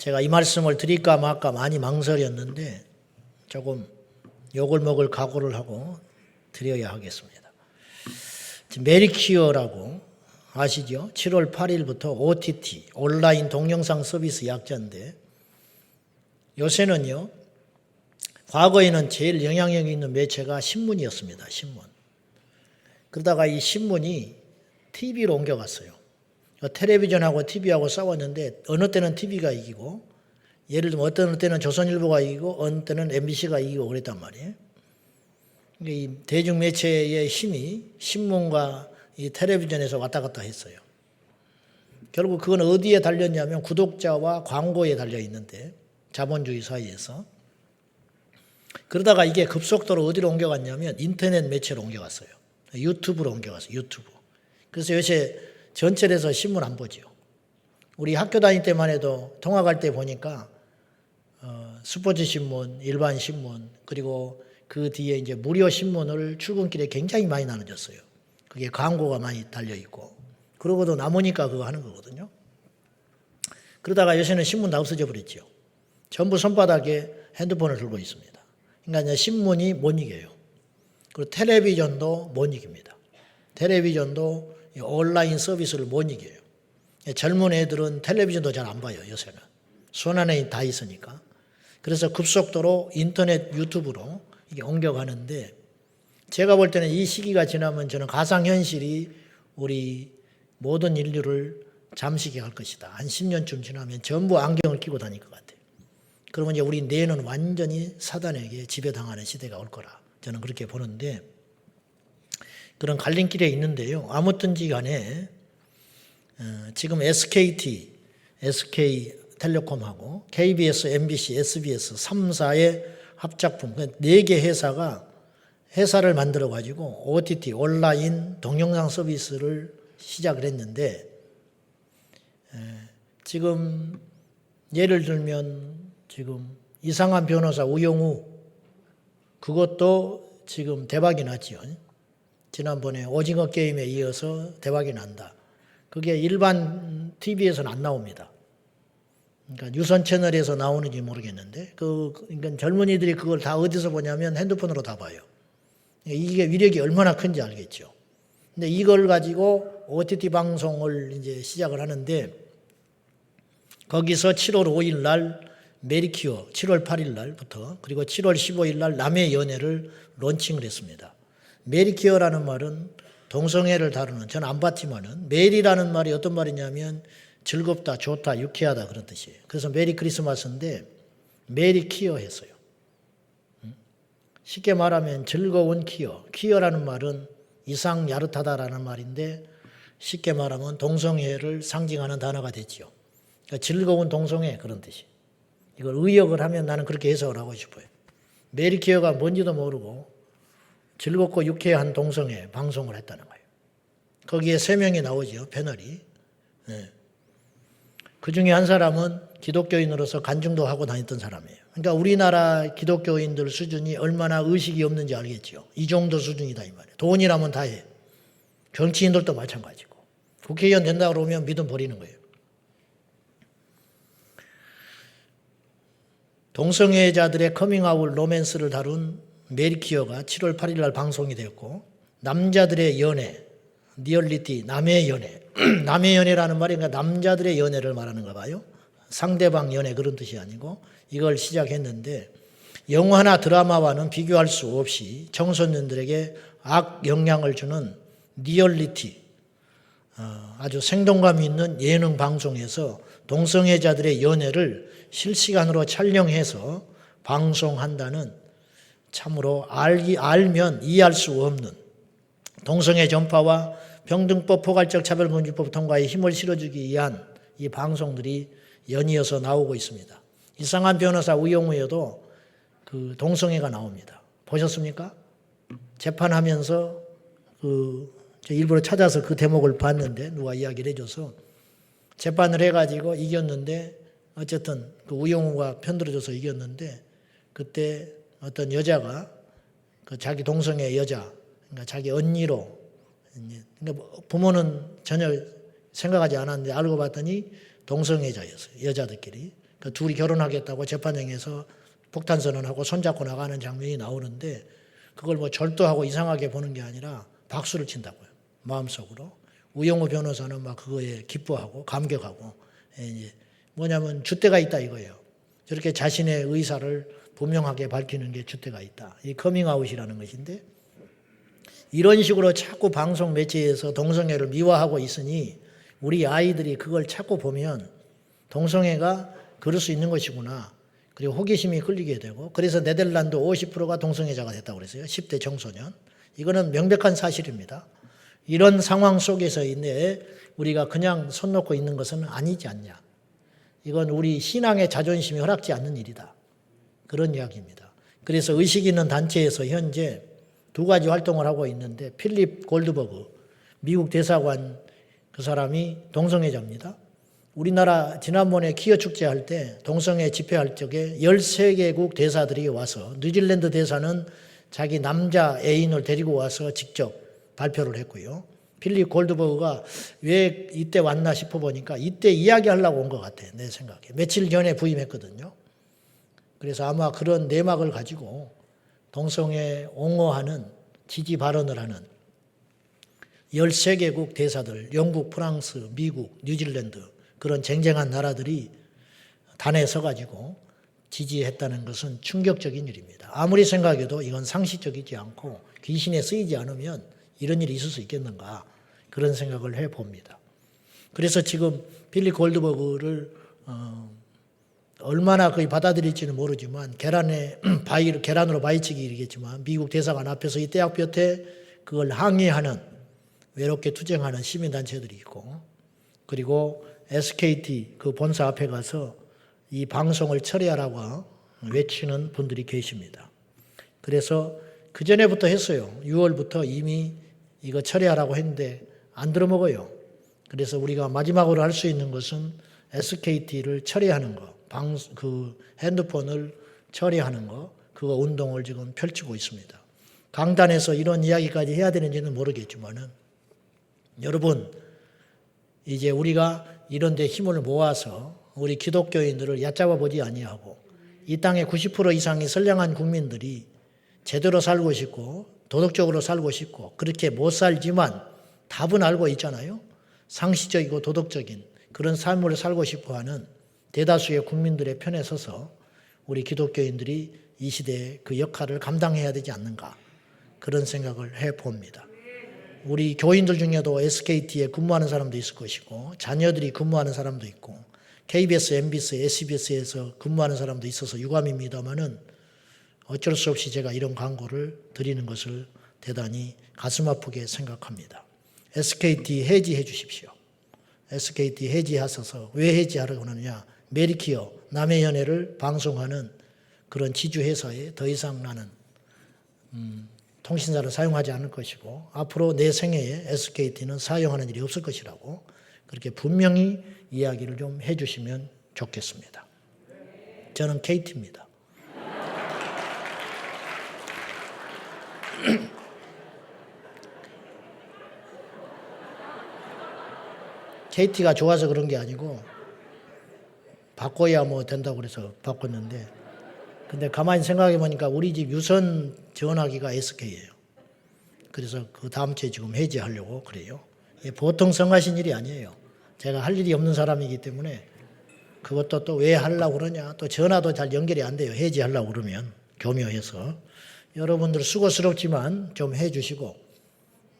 제가 이 말씀을 드릴까 말까 많이 망설였는데 조금 욕을 먹을 각오를 하고 드려야 하겠습니다. 메리큐어라고 아시죠? 7월 8일부터 OTT, 온라인 동영상 서비스 약자인데 요새는요, 과거에는 제일 영향력 있는 매체가 신문이었습니다. 신문. 그러다가 이 신문이 TV로 옮겨갔어요. 텔레비전하고 TV하고 싸웠는데 어느 때는 TV가 이기고 예를 들면 어떤 때는 조선일보가 이기고 어느 때는 MBC가 이기고 그랬단 말이에요. 이 대중매체의 힘이 신문과 이 텔레비전에서 왔다 갔다 했어요. 결국 그건 어디에 달렸냐면 구독자와 광고에 달려 있는데 자본주의 사회에서. 그러다가 이게 급속도로 어디로 옮겨갔냐면 인터넷 매체로 옮겨갔어요. 유튜브로 옮겨갔어요. 유튜브. 그래서 요새 전철에서 신문 안 보죠. 우리 학교 다닐 때만 해도 통학 갈 때 보니까 스포츠 신문, 일반 신문, 그리고 그 뒤에 이제 무료 신문을 출근길에 굉장히 많이 나눠줬어요. 그게 광고가 많이 달려 있고. 그러고도 남으니까 그거 하는 거거든요. 그러다가 요새는 신문 다 없어져 버렸죠. 전부 손바닥에 핸드폰을 들고 있습니다. 그러니까 이제 신문이 못 이겨요. 그리고 텔레비전도 못 이깁니다. 텔레비전도 온라인 서비스를 못 이겨요. 젊은 애들은 텔레비전도 잘 안 봐요, 요새는. 손 안에 다 있으니까. 그래서 급속도로 인터넷 유튜브로 이게 옮겨가는데 제가 볼 때는 이 시기가 지나면 저는 가상현실이 우리 모든 인류를 잠식해 갈 것이다. 한 10년쯤 지나면 전부 안경을 끼고 다닐 것 같아요. 그러면 이제 우리 뇌는 완전히 사단에게 지배당하는 시대가 올 거라 저는 그렇게 보는데 그런 갈림길에 있는데요. 아무튼지 간에 지금 SK텔레콤하고 KBS, MBC, SBS 3사의 합작품 4개 회사를 만들어 가지고 OTT 온라인 동영상 서비스를 시작을 했는데 지금 예를 들면 지금 이상한 변호사 우영우 그것도 지금 대박이 났지요. 지난번에 오징어 게임에 이어서 대박이 난다. 그게 일반 TV에서는 안 나옵니다. 그러니까 유선 채널에서 나오는지 모르겠는데 그러니까 젊은이들이 그걸 다 어디서 보냐면 핸드폰으로 다 봐요. 이게 위력이 얼마나 큰지 알겠죠. 근데 이걸 가지고 OTT 방송을 이제 시작을 하는데 거기서 7월 5일 날 메리큐어 7월 8일 날부터 그리고 7월 15일 날 남의 연애를 론칭을 했습니다. 메리큐어라는 말은 동성애를 다루는 저는 안 봤지만은 메리라는 말이 어떤 말이냐면 즐겁다, 좋다, 유쾌하다 그런 뜻이에요. 그래서 메리 크리스마스인데 메리키어 했어요. 쉽게 말하면 즐거운 키어. 키어라는 말은 이상 야릇하다라는 말인데 쉽게 말하면 동성애를 상징하는 단어가 됐죠. 그러니까 즐거운 동성애 그런 뜻이. 이걸 의역을 하면 나는 그렇게 해석을 하고 싶어요. 메리키어가 뭔지도 모르고 즐겁고 유쾌한 동성애 방송을 했다는 거예요. 거기에 3명이 나오죠. 패널이. 네. 그 중에 한 사람은 기독교인으로서 간증도 하고 다녔던 사람이에요. 그러니까 우리나라 기독교인들 수준이 얼마나 의식이 없는지 알겠죠. 이 정도 수준이다 이 말이에요. 돈이라면 다 해. 정치인들도 마찬가지고. 국회의원 된다고 그러면 믿음 버리는 거예요. 동성애자들의 커밍아웃 로맨스를 다룬 메리키어가 7월 8일 날 방송이 되었고 남자들의 연애, 리얼리티, 남의 연애. 남의 연애라는 말이 그러니까 남자들의 연애를 말하는가 봐요. 상대방 연애 그런 뜻이 아니고 이걸 시작했는데 영화나 드라마와는 비교할 수 없이 청소년들에게 악영향을 주는 리얼리티, 아주 생동감 있는 예능 방송에서 동성애자들의 연애를 실시간으로 촬영해서 방송한다는 참으로 알면 이해할 수 없는 동성애 전파와 평등법 포괄적 차별금지법 통과에 힘을 실어주기 위한 이 방송들이 연이어서 나오고 있습니다. 이상한 변호사 우영우에도 그 동성애가 나옵니다. 보셨습니까? 재판하면서 저 일부러 찾아서 그 대목을 봤는데 누가 이야기를 해줘서 재판을 해가지고 이겼는데 어쨌든 그 우영우가 편들어줘서 이겼는데 그때 어떤 여자가 그 자기 동성애 여자 그러니까 자기 언니로 그러니까 부모는 전혀 생각하지 않았는데 알고 봤더니 동성애자였어요. 여자들끼리. 그 둘이 결혼하겠다고 재판장에서 폭탄 선언하고 손잡고 나가는 장면이 나오는데 그걸 뭐 절도하고 이상하게 보는 게 아니라 박수를 친다고요. 마음속으로. 우영우 변호사는 막 그거에 기뻐하고 감격하고 이제 뭐냐면 줏대가 있다 이거예요. 저렇게 자신의 의사를 분명하게 밝히는 게 줏대가 있다. 이 커밍아웃이라는 것인데 이런 식으로 자꾸 방송 매체에서 동성애를 미화하고 있으니 우리 아이들이 그걸 자꾸 보면 동성애가 그럴 수 있는 것이구나. 그리고 호기심이 끌리게 되고 그래서 네덜란드 50%가 동성애자가 됐다고 그랬어요. 10대 청소년. 이거는 명백한 사실입니다. 이런 상황 속에서인데 우리가 그냥 손 놓고 있는 것은 아니지 않냐. 이건 우리 신앙의 자존심이 허락지 않는 일이다. 그런 이야기입니다. 그래서 의식 있는 단체에서 현재 두 가지 활동을 하고 있는데 필립 골드버그 미국 대사관 그 사람이 동성애자입니다. 우리나라 지난번에 키어 축제할 때 동성애 집회할 적에 13개국 대사들이 와서 뉴질랜드 대사는 자기 남자 애인을 데리고 와서 직접 발표를 했고요. 필립 골드버그가 왜 이때 왔나 싶어 보니까 이때 이야기하려고 온 것 같아요. 내 생각에. 며칠 전에 부임했거든요. 그래서 아마 그런 내막을 가지고 동성애 옹호하는 지지 발언을 하는 13개국 대사들, 영국, 프랑스, 미국, 뉴질랜드 그런 쟁쟁한 나라들이 단에 서가지고 지지했다는 것은 충격적인 일입니다. 아무리 생각해도 이건 상식적이지 않고 귀신에 쓰이지 않으면 이런 일이 있을 수 있겠는가 그런 생각을 해봅니다. 그래서 지금 필립 골드버그를 얼마나 거의 받아들일지는 모르지만 계란으로 바위치기 이르겠지만 미국 대사관 앞에서 이 떼약볕에 그걸 항의하는 외롭게 투쟁하는 시민단체들이 있고 그리고 SKT 그 본사 앞에 가서 이 방송을 철회하라고 외치는 분들이 계십니다. 그래서 그 전에부터 했어요. 6월부터 이미 이거 철회하라고 했는데 안 들어먹어요. 그래서 우리가 마지막으로 할 수 있는 것은 SKT를 처리하는 거, 그 핸드폰을 처리하는 거, 그거 운동을 지금 펼치고 있습니다. 강단에서 이런 이야기까지 해야 되는지는 모르겠지만은 여러분 이제 우리가 이런 데 힘을 모아서 우리 기독교인들을 얕잡아 보지 아니하고 이 땅의 90% 이상의 선량한 국민들이 제대로 살고 싶고 도덕적으로 살고 싶고 그렇게 못 살지만 답은 알고 있잖아요. 상식적이고 도덕적인 그런 삶을 살고 싶어하는 대다수의 국민들의 편에 서서 우리 기독교인들이 이 시대에 그 역할을 감당해야 되지 않는가 그런 생각을 해봅니다. 우리 교인들 중에도 SKT에 근무하는 사람도 있을 것이고 자녀들이 근무하는 사람도 있고 KBS, MBC, SBS에서 근무하는 사람도 있어서 유감입니다마는 어쩔 수 없이 제가 이런 광고를 드리는 것을 대단히 가슴 아프게 생각합니다. SKT 해지해 주십시오. SKT 해지하셔서 왜 해지하려고 하느냐. 메리키어, 남의 연애를 방송하는 그런 지주회사에 더 이상 나는 통신사를 사용하지 않을 것이고 앞으로 내 생애에 SKT는 사용하는 일이 없을 것이라고 그렇게 분명히 이야기를 좀 해주시면 좋겠습니다. 저는 KT입니다. KT가 좋아서 그런 게 아니고 바꿔야 뭐 된다고 그래서 바꿨는데 근데 가만히 생각해 보니까 우리 집 유선 전화기가 SK예요. 그래서 그 다음 주에 지금 해지하려고 그래요. 보통 성하신 일이 아니에요. 제가 할 일이 없는 사람이기 때문에 그것도 또 왜 하려고 그러냐. 또 전화도 잘 연결이 안 돼요. 해지하려고 그러면 교묘해서. 여러분들 수고스럽지만 좀 해주시고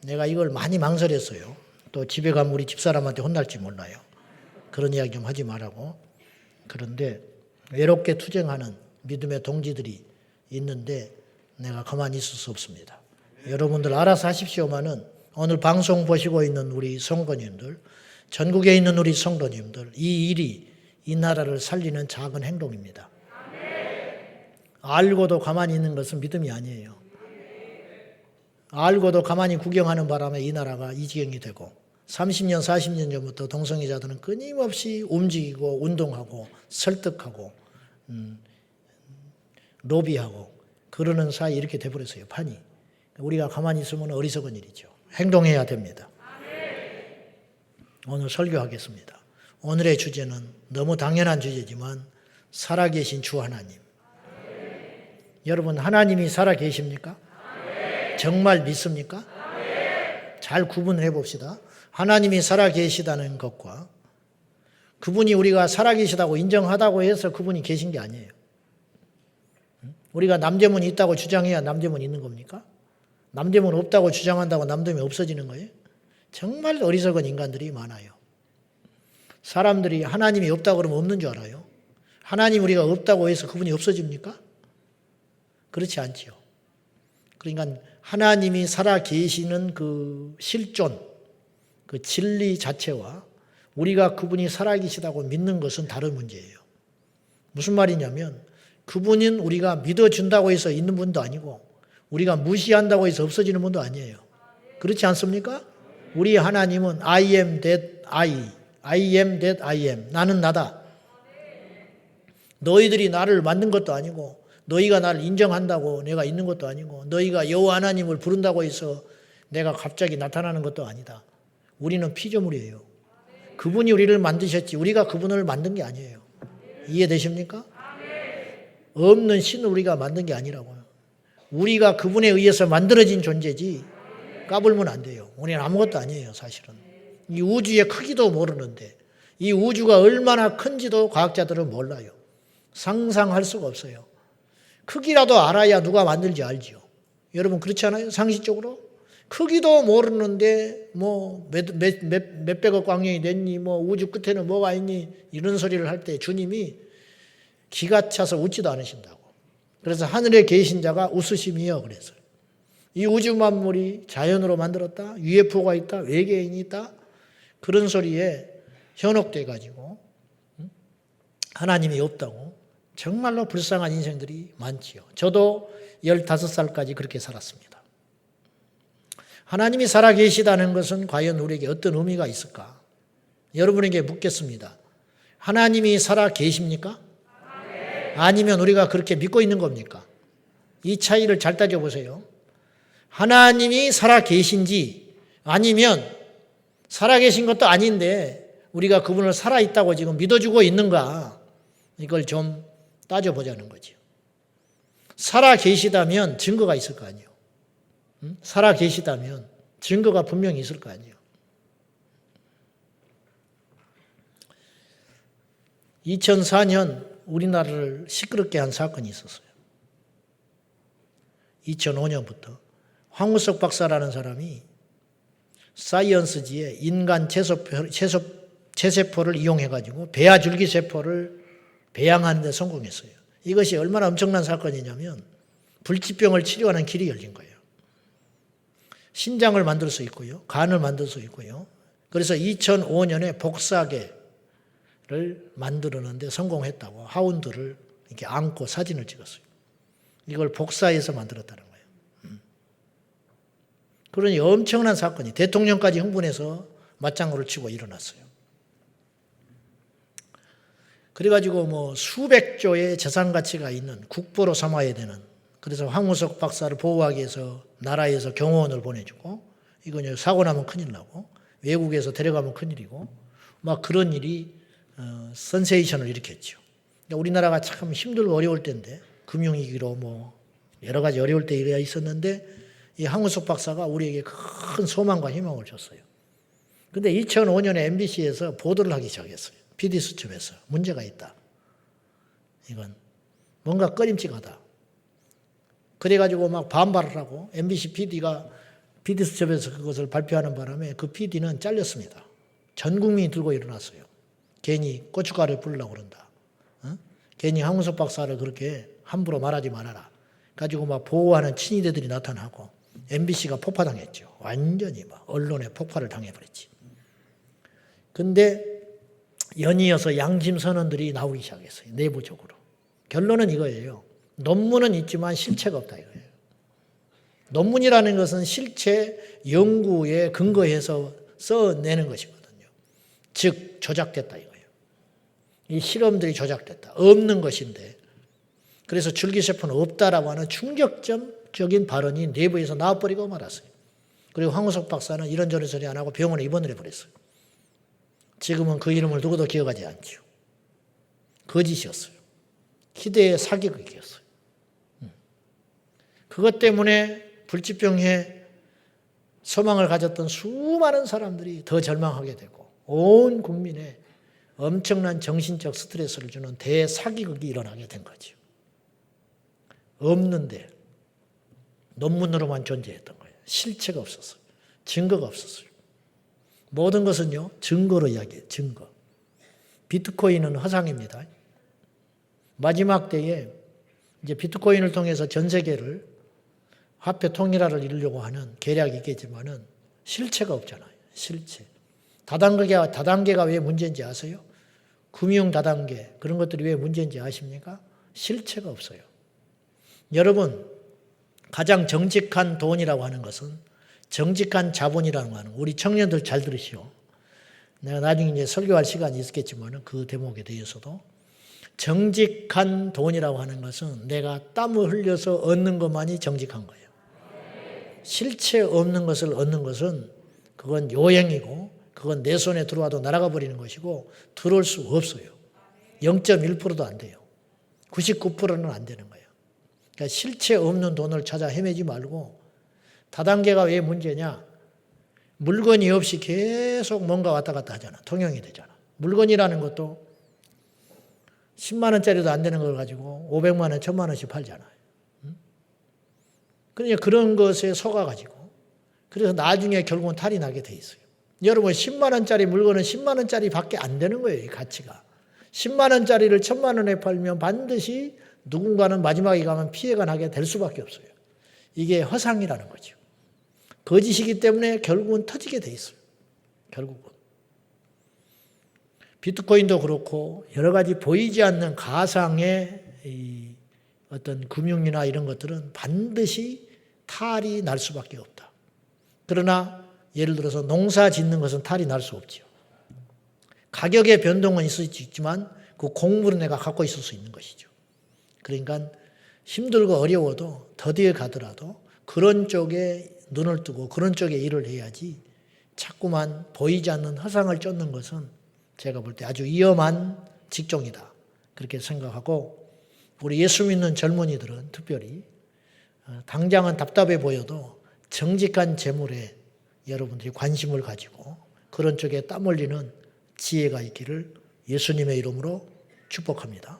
내가 이걸 많이 망설였어요. 또 집에 가면 우리 집사람한테 혼날지 몰라요. 그런 이야기 좀 하지 말라고. 그런데 외롭게 투쟁하는 믿음의 동지들이 있는데 내가 가만히 있을 수 없습니다. 여러분들 알아서 하십시오마는 오늘 방송 보시고 있는 우리 성도님들, 전국에 있는 우리 성도님들, 이 일이 이 나라를 살리는 작은 행동입니다. 알고도 가만히 있는 것은 믿음이 아니에요. 알고도 가만히 구경하는 바람에 이 나라가 이 지경이 되고 30년, 40년 전부터 동성애자들은 끊임없이 움직이고 운동하고 설득하고 로비하고 그러는 사이 이렇게 돼버렸어요. 판이. 우리가 가만히 있으면 어리석은 일이죠. 행동해야 됩니다. 오늘 설교하겠습니다. 오늘의 주제는 너무 당연한 주제지만 살아계신 주 하나님. 여러분, 하나님이 살아계십니까? 정말 믿습니까? 잘 구분해 봅시다. 하나님이 살아계시다는 것과 그분이 우리가 살아계시다고 인정하다고 해서 그분이 계신 게 아니에요. 우리가 남대문이 있다고 주장해야 남대문이 있는 겁니까? 남대문 없다고 주장한다고 남대문이 없어지는 거예요? 정말 어리석은 인간들이 많아요. 사람들이 하나님이 없다고 그러면 없는 줄 알아요. 하나님 우리가 없다고 해서 그분이 없어집니까? 그렇지 않지요. 그러니까 하나님이 살아 계시는 그 실존, 그 진리 자체와 우리가 그분이 살아 계시다고 믿는 것은 다른 문제예요. 무슨 말이냐면 그분은 우리가 믿어준다고 해서 있는 분도 아니고 우리가 무시한다고 해서 없어지는 분도 아니에요. 그렇지 않습니까? 우리 하나님은 I am that I am that I am. 나는 나다. 너희들이 나를 만든 것도 아니고 너희가 나를 인정한다고 내가 있는 것도 아니고 너희가 여호와 하나님을 부른다고 해서 내가 갑자기 나타나는 것도 아니다. 우리는 피조물이에요. 그분이 우리를 만드셨지 우리가 그분을 만든 게 아니에요. 이해되십니까? 없는 신을 우리가 만든 게 아니라고요. 우리가 그분에 의해서 만들어진 존재지 까불면 안 돼요. 우리는 아무것도 아니에요, 사실은. 이 우주의 크기도 모르는데 이 우주가 얼마나 큰지도 과학자들은 몰라요. 상상할 수가 없어요. 크기라도 알아야 누가 만들지 알지요. 여러분 그렇지 않아요? 상식적으로? 크기도 모르는데 뭐 몇백억 광년이 됐니? 뭐 우주 끝에는 뭐가 있니? 이런 소리를 할 때 주님이 기가 차서 웃지도 않으신다고. 그래서 하늘에 계신 자가 웃으심이요 그랬어요. 이 우주 만물이 자연으로 만들었다. UFO가 있다. 외계인이 있다. 그런 소리에 현혹돼 가지고 하나님이 없다고 정말로 불쌍한 인생들이 많지요. 저도 15살까지 그렇게 살았습니다. 하나님이 살아계시다는 것은 과연 우리에게 어떤 의미가 있을까? 여러분에게 묻겠습니다. 하나님이 살아계십니까? 아니면 우리가 그렇게 믿고 있는 겁니까? 이 차이를 잘 따져보세요. 하나님이 살아계신지 아니면 살아계신 것도 아닌데 우리가 그분을 살아있다고 지금 믿어주고 있는가? 이걸 좀 따져보자는 거죠. 살아계시다면 증거가 있을 거 아니에요. 살아계시다면 증거가 분명히 있을 거 아니에요. 2004년 우리나라를 시끄럽게 한 사건이 있었어요. 2005년부터 황우석 박사라는 사람이 사이언스지에 인간 체세포를 이용해가지고 배아 줄기세포를 배양하는 데 성공했어요. 이것이 얼마나 엄청난 사건이냐면 불치병을 치료하는 길이 열린 거예요. 신장을 만들 수 있고요. 간을 만들 수 있고요. 그래서 2005년에 복사계를 만들었는데 성공했다고 하운드를 이렇게 안고 사진을 찍었어요. 이걸 복사해서 만들었다는 거예요. 그러니 엄청난 사건이 대통령까지 흥분해서 맞장구를 치고 일어났어요. 그래가지고 뭐 수백조의 재산 가치가 있는 국보로 삼아야 되는 그래서 황우석 박사를 보호하기 위해서 나라에서 경호원을 보내주고 이건 사고 나면 큰일 나고 외국에서 데려가면 큰일이고 막 그런 일이 센세이션을 일으켰죠. 우리나라가 참 힘들고 어려울 때인데 금융위기로 뭐 여러 가지 어려울 때가 있었는데 이 황우석 박사가 우리에게 큰 소망과 희망을 줬어요. 근데 2005년에 MBC에서 보도를 하기 시작했어요. PD수첩에서 문제가 있다. 이건 뭔가 꺼림칙하다. 그래가지고 막 반발을 하고 MBC PD가 PD수첩에서 그것을 발표하는 바람에 그 PD는 잘렸습니다. 전 국민이 들고 일어났어요. 괜히 고춧가루를 뿌리려고 그런다. 괜히 황우석 박사를 그렇게 함부로 말하지 말아라. 가지고 막 보호하는 친위대들이 나타나고 MBC가 폭파당했죠. 완전히 막 언론에 폭발을 당해버렸지. 근데 연이어서 양심 선언들이 나오기 시작했어요. 내부적으로. 결론은 이거예요. 논문은 있지만 실체가 없다 이거예요. 논문이라는 것은 실체 연구에 근거해서 써내는 것이거든요. 즉 조작됐다 이거예요. 이 실험들이 조작됐다. 없는 것인데 그래서 줄기세포는 없다라고 하는 충격적인 발언이 내부에서 나와버리고 말았어요. 그리고 황우석 박사는 이런저런 소리 안 하고 병원에 입원을 해버렸어요. 지금은 그 이름을 누구도 기억하지 않죠. 거짓이었어요. 희대의 사기극이었어요. 그것 때문에 불치병에 소망을 가졌던 수많은 사람들이 더 절망하게 되고 온 국민에 엄청난 정신적 스트레스를 주는 대사기극이 일어나게 된 거죠. 없는데 논문으로만 존재했던 거예요. 실체가 없었어요. 증거가 없었어요. 모든 것은요, 증거로 이야기해요. 증거. 비트코인은 허상입니다. 마지막 때에 이제 비트코인을 통해서 전 세계를 화폐 통일화를 이루려고 하는 계략이 있겠지만은 실체가 없잖아요. 실체. 다단계가 왜 문제인지 아세요? 금융 다단계 그런 것들이 왜 문제인지 아십니까? 실체가 없어요. 여러분, 가장 정직한 돈이라고 하는 것은 정직한 자본이라고 하는, 우리 청년들 잘 들으시오. 내가 나중에 이제 설교할 시간이 있겠지만 그 대목에 대해서도 정직한 돈이라고 하는 것은 내가 땀을 흘려서 얻는 것만이 정직한 거예요. 실체 없는 것을 얻는 것은 그건 요행이고 그건 내 손에 들어와도 날아가 버리는 것이고 들어올 수 없어요. 0.1%도 안 돼요. 99%는 안 되는 거예요. 그러니까 실체 없는 돈을 찾아 헤매지 말고, 다단계가 왜 문제냐? 물건이 없이 계속 뭔가 왔다 갔다 하잖아. 통용이 되잖아. 물건이라는 것도 10만 원짜리도 안 되는 걸 가지고 500만 원, 1000만 원씩 팔잖아요. 그러니까 그런 것에 속아가지고 그래서 나중에 결국은 탈이 나게 돼 있어요. 여러분, 10만 원짜리 물건은 10만 원짜리 밖에 안 되는 거예요. 이 가치가. 10만 원짜리를 1000만 원에 팔면 반드시 누군가는 마지막에 가면 피해가 나게 될 수밖에 없어요. 이게 허상이라는 거죠. 거짓이기 때문에 결국은 터지게 돼 있어요. 결국은. 비트코인도 그렇고 여러 가지 보이지 않는 가상의 어떤 금융이나 이런 것들은 반드시 탈이 날 수밖에 없다. 그러나 예를 들어서 농사 짓는 것은 탈이 날 수 없죠. 가격의 변동은 있을 수 있지만 그 공물은 내가 갖고 있을 수 있는 것이죠. 그러니까 힘들고 어려워도 더디게 가더라도 그런 쪽에 눈을 뜨고 그런 쪽에 일을 해야지 자꾸만 보이지 않는 허상을 쫓는 것은 제가 볼 때 아주 위험한 직종이다. 그렇게 생각하고, 우리 예수 믿는 젊은이들은 특별히 당장은 답답해 보여도 정직한 재물에 여러분들이 관심을 가지고 그런 쪽에 땀 흘리는 지혜가 있기를 예수님의 이름으로 축복합니다.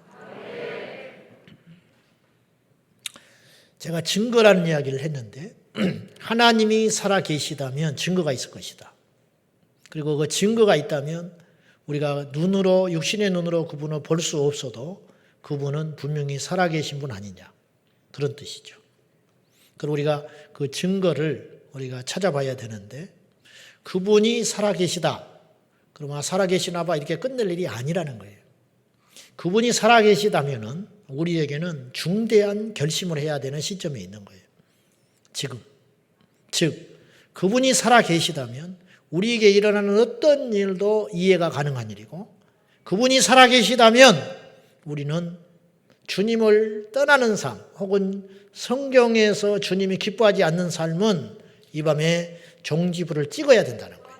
제가 증거라는 이야기를 했는데 하나님이 살아 계시다면 증거가 있을 것이다. 그리고 그 증거가 있다면 우리가 눈으로, 육신의 눈으로 그분을 볼 수 없어도 그분은 분명히 살아 계신 분 아니냐, 그런 뜻이죠. 그리고 우리가 그 증거를 우리가 찾아봐야 되는데, 그분이 살아 계시다 그러면 살아 계시나 봐 이렇게 끝낼 일이 아니라는 거예요. 그분이 살아 계시다면은 우리에게는 중대한 결심을 해야 되는 시점에 있는 거예요. 지금. 즉, 그분이 살아 계시다면 우리에게 일어나는 어떤 일도 이해가 가능한 일이고, 그분이 살아 계시다면 우리는 주님을 떠나는 삶, 혹은 성경에서 주님이 기뻐하지 않는 삶은 이 밤에 종지부를 찍어야 된다는 거예요.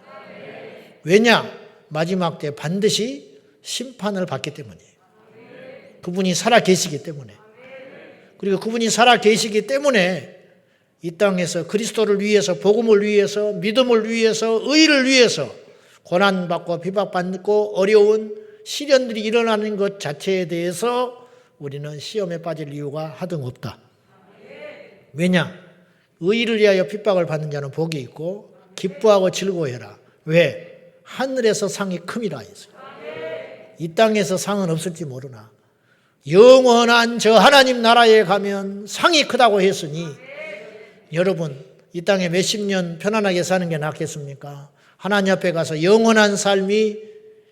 왜냐? 마지막 때 반드시 심판을 받기 때문이에요. 그분이 살아 계시기 때문에. 그리고 그분이 살아 계시기 때문에 이 땅에서 그리스도를 위해서, 복음을 위해서, 믿음을 위해서, 의를 위해서 고난받고 비박받고 어려운 시련들이 일어나는 것 자체에 대해서 우리는 시험에 빠질 이유가 하등 없다. 왜냐? 의를 위하여 핍박을 받는 자는 복이 있고 기뻐하고 즐거워해라. 왜? 하늘에서 상이 큼이라 했어요. 이 땅에서 상은 없을지 모르나 영원한 저 하나님 나라에 가면 상이 크다고 했으니, 여러분, 이 땅에 몇십 년 편안하게 사는 게 낫겠습니까? 하나님 앞에 가서 영원한 삶이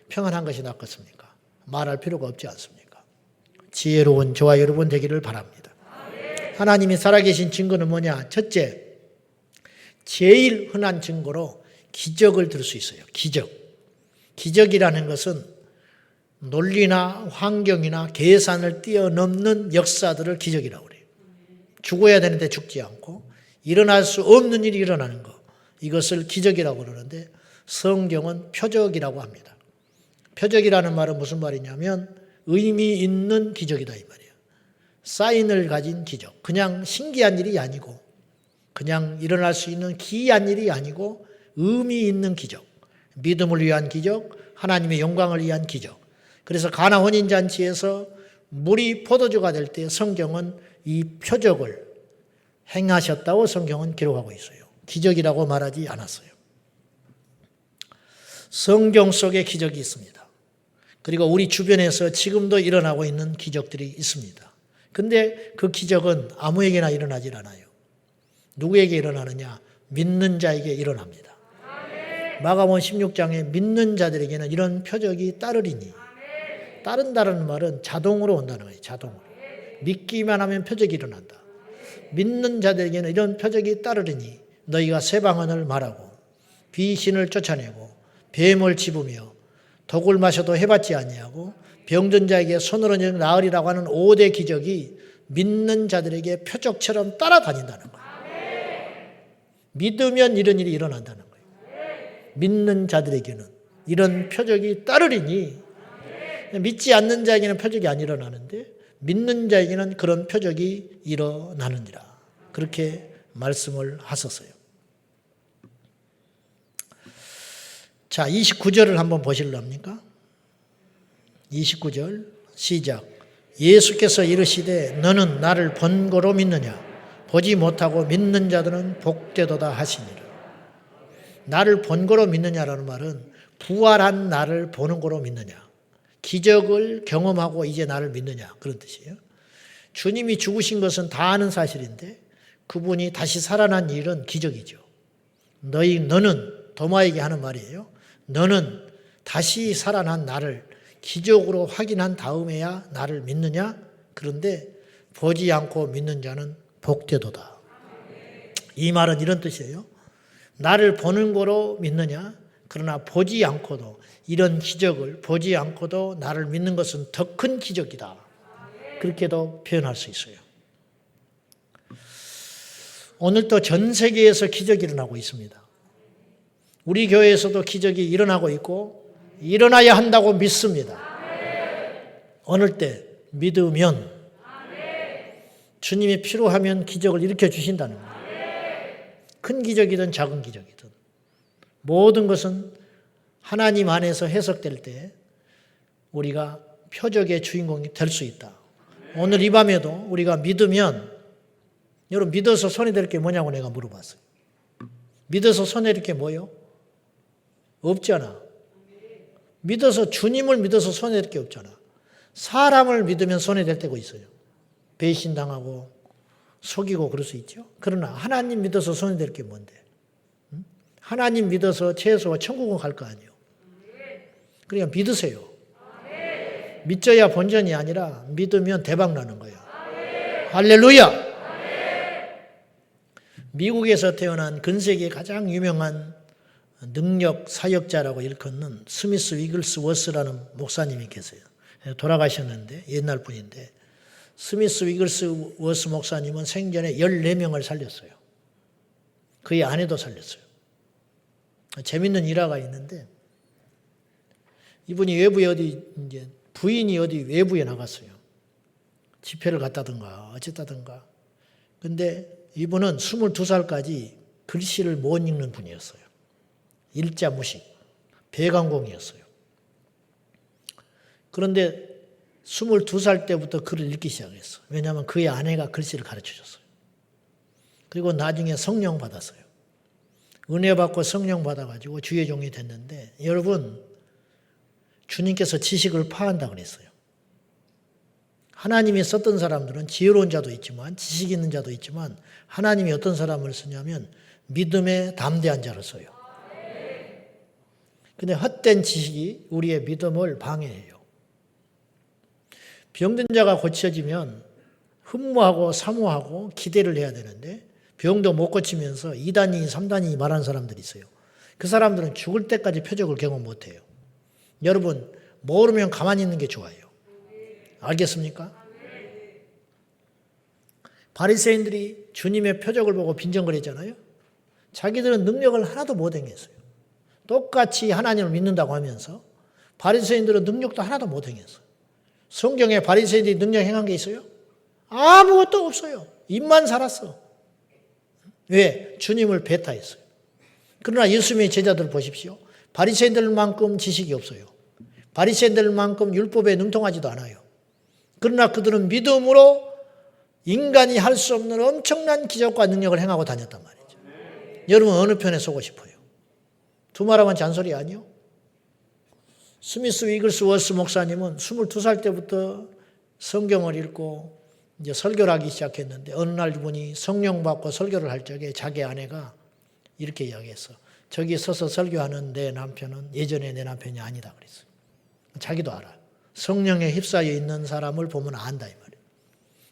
평안한 것이 낫겠습니까? 말할 필요가 없지 않습니까? 지혜로운 저와 여러분 되기를 바랍니다. 하나님이 살아계신 증거는 뭐냐? 첫째, 제일 흔한 증거로 기적을 들 수 있어요. 기적. 기적이라는 것은 논리나 환경이나 계산을 뛰어넘는 역사들을 기적이라고 그래요. 죽어야 되는데 죽지 않고 일어날 수 없는 일이 일어나는 것, 이것을 기적이라고 그러는데 성경은 표적이라고 합니다. 표적이라는 말은 무슨 말이냐면 의미 있는 기적이다 이 말이에요. 사인을 가진 기적. 그냥 신기한 일이 아니고 그냥 일어날 수 있는 기이한 일이 아니고 의미 있는 기적. 믿음을 위한 기적, 하나님의 영광을 위한 기적. 그래서 가나 혼인잔치에서 물이 포도주가 될 때 성경은 이 표적을 행하셨다고 성경은 기록하고 있어요. 기적이라고 말하지 않았어요. 성경 속에 기적이 있습니다. 그리고 우리 주변에서 지금도 일어나고 있는 기적들이 있습니다. 근데 그 기적은 아무에게나 일어나질 않아요. 누구에게 일어나느냐? 믿는 자에게 일어납니다. 마가복음 16장에 믿는 자들에게는 이런 표적이 따르리니, 따른다는 말은 자동으로 온다는 거예요. 자동으로. 믿기만 하면 표적이 일어난다. 믿는 자들에게는 이런 표적이 따르리니 너희가 새 방언을 말하고 귀신을 쫓아내고 뱀을 집으며 독을 마셔도 해받지 아니하고 병든 자에게 손으로 나으리라고 하는 5대 기적이 믿는 자들에게 표적처럼 따라다닌다는 거예요. 믿으면 이런 일이 일어난다는 거예요. 믿는 자들에게는 이런 표적이 따르리니, 믿지 않는 자에게는 표적이 안 일어나는데 믿는 자에게는 그런 표적이 일어나느니라. 그렇게 말씀을 하셨어요. 자, 29절을 한번 보실랍니까? 29절 시작. 예수께서 이르시되 너는 나를 본고로 믿느냐? 보지 못하고 믿는 자들은 복되도다 하시니라. 나를 본고로 믿느냐라는 말은 부활한 나를 보는 거로 믿느냐. 기적을 경험하고 이제 나를 믿느냐, 그런 뜻이에요. 주님이 죽으신 것은 다 아는 사실인데 그분이 다시 살아난 일은 기적이죠. 너는 도마에게 하는 말이에요. 너는 다시 살아난 나를 기적으로 확인한 다음에야 나를 믿느냐? 그런데 보지 않고 믿는 자는 복되도다. 이 말은 이런 뜻이에요. 나를 보는 거로 믿느냐? 그러나 보지 않고도, 이런 기적을 보지 않고도 나를 믿는 것은 더 큰 기적이다. 그렇게도 표현할 수 있어요. 오늘도 전 세계에서 기적이 일어나고 있습니다. 우리 교회에서도 기적이 일어나고 있고 일어나야 한다고 믿습니다. 어느 때 믿으면 주님이 필요하면 기적을 일으켜 주신다는 거예요. 큰 기적이든 작은 기적이든 모든 것은 하나님 안에서 해석될 때 우리가 표적의 주인공이 될 수 있다. 오늘 이 밤에도 우리가 믿으면, 여러분 믿어서 손해될 게 뭐냐고 내가 물어봤어요. 믿어서 손해될 게 뭐요? 없잖아. 믿어서, 주님을 믿어서 손해될 게 없잖아. 사람을 믿으면 손해될 때가 있어요. 배신당하고 속이고 그럴 수 있죠. 그러나 하나님 믿어서 손해될 게 뭔데? 하나님 믿어서 최소한 천국은 갈 거 아니에요. 그러니까 믿으세요. 믿져야 본전이 아니라 믿으면 대박 나는 거예요. 할렐루야! 미국에서 태어난 근세기의 가장 유명한 능력 사역자라고 일컫는 스미스 위글스워스라는 목사님이 계세요. 돌아가셨는데 옛날 분인데, 스미스 위글스워스 목사님은 생전에 14명을 살렸어요. 그의 아내도 살렸어요. 재밌는 일화가 있는데, 이분이 외부에 이제 부인이 어디 외부에 나갔어요. 집회를 갔다든가 어쨌다든가. 근데 이분은 22살까지 글씨를 못 읽는 분이었어요. 일자무식, 배관공이었어요. 그런데 22살 때부터 글을 읽기 시작했어요. 왜냐하면 그의 아내가 글씨를 가르쳐줬어요. 그리고 나중에 성령 받았어요. 은혜 받고 성령 받아가지고 주의 종이 됐는데, 여러분 주님께서 지식을 파한다 그랬어요. 하나님이 썼던 사람들은 지혜로운 자도 있지만 지식 있는 자도 있지만 하나님이 어떤 사람을 쓰냐면 믿음에 담대한 자를 써요. 근데 헛된 지식이 우리의 믿음을 방해해요. 병든 자가 고쳐지면 흠모하고 사모하고 기대를 해야 되는데 병도 못 고치면서 2단이 3단이 말하는 사람들이 있어요. 그 사람들은 죽을 때까지 표적을 경험 못해요. 여러분 모르면 가만히 있는 게 좋아요. 알겠습니까? 바리새인들이 주님의 표적을 보고 빈정거렸잖아요. 자기들은 능력을 하나도 못 행했어요. 똑같이 하나님을 믿는다고 하면서 바리새인들은 능력도 하나도 못 행했어요. 성경에 바리새인들이 능력 행한 게 있어요? 아무것도 없어요. 입만 살았어. 왜? 주님을 배타했어요. 그러나 예수님의 제자들 보십시오. 바리새인들만큼 지식이 없어요. 바리새인들만큼 율법에 능통하지도 않아요. 그러나 그들은 믿음으로 인간이 할 수 없는 엄청난 기적과 능력을 행하고 다녔단 말이죠. 여러분 어느 편에 서고 싶어요? 두말하면 잔소리 아니요? 스미스 위글스워스 목사님은 22살 때부터 성경을 읽고 이제 설교를 하기 시작했는데 어느 날 분이 성령 받고 설교를 할 적에 자기 아내가 이렇게 이야기했어. 저기 서서 설교하는 내 남편은 예전에 내 남편이 아니다 그랬어요. 자기도 알아. 성령에 휩싸여 있는 사람을 보면 안다 이 말이에요.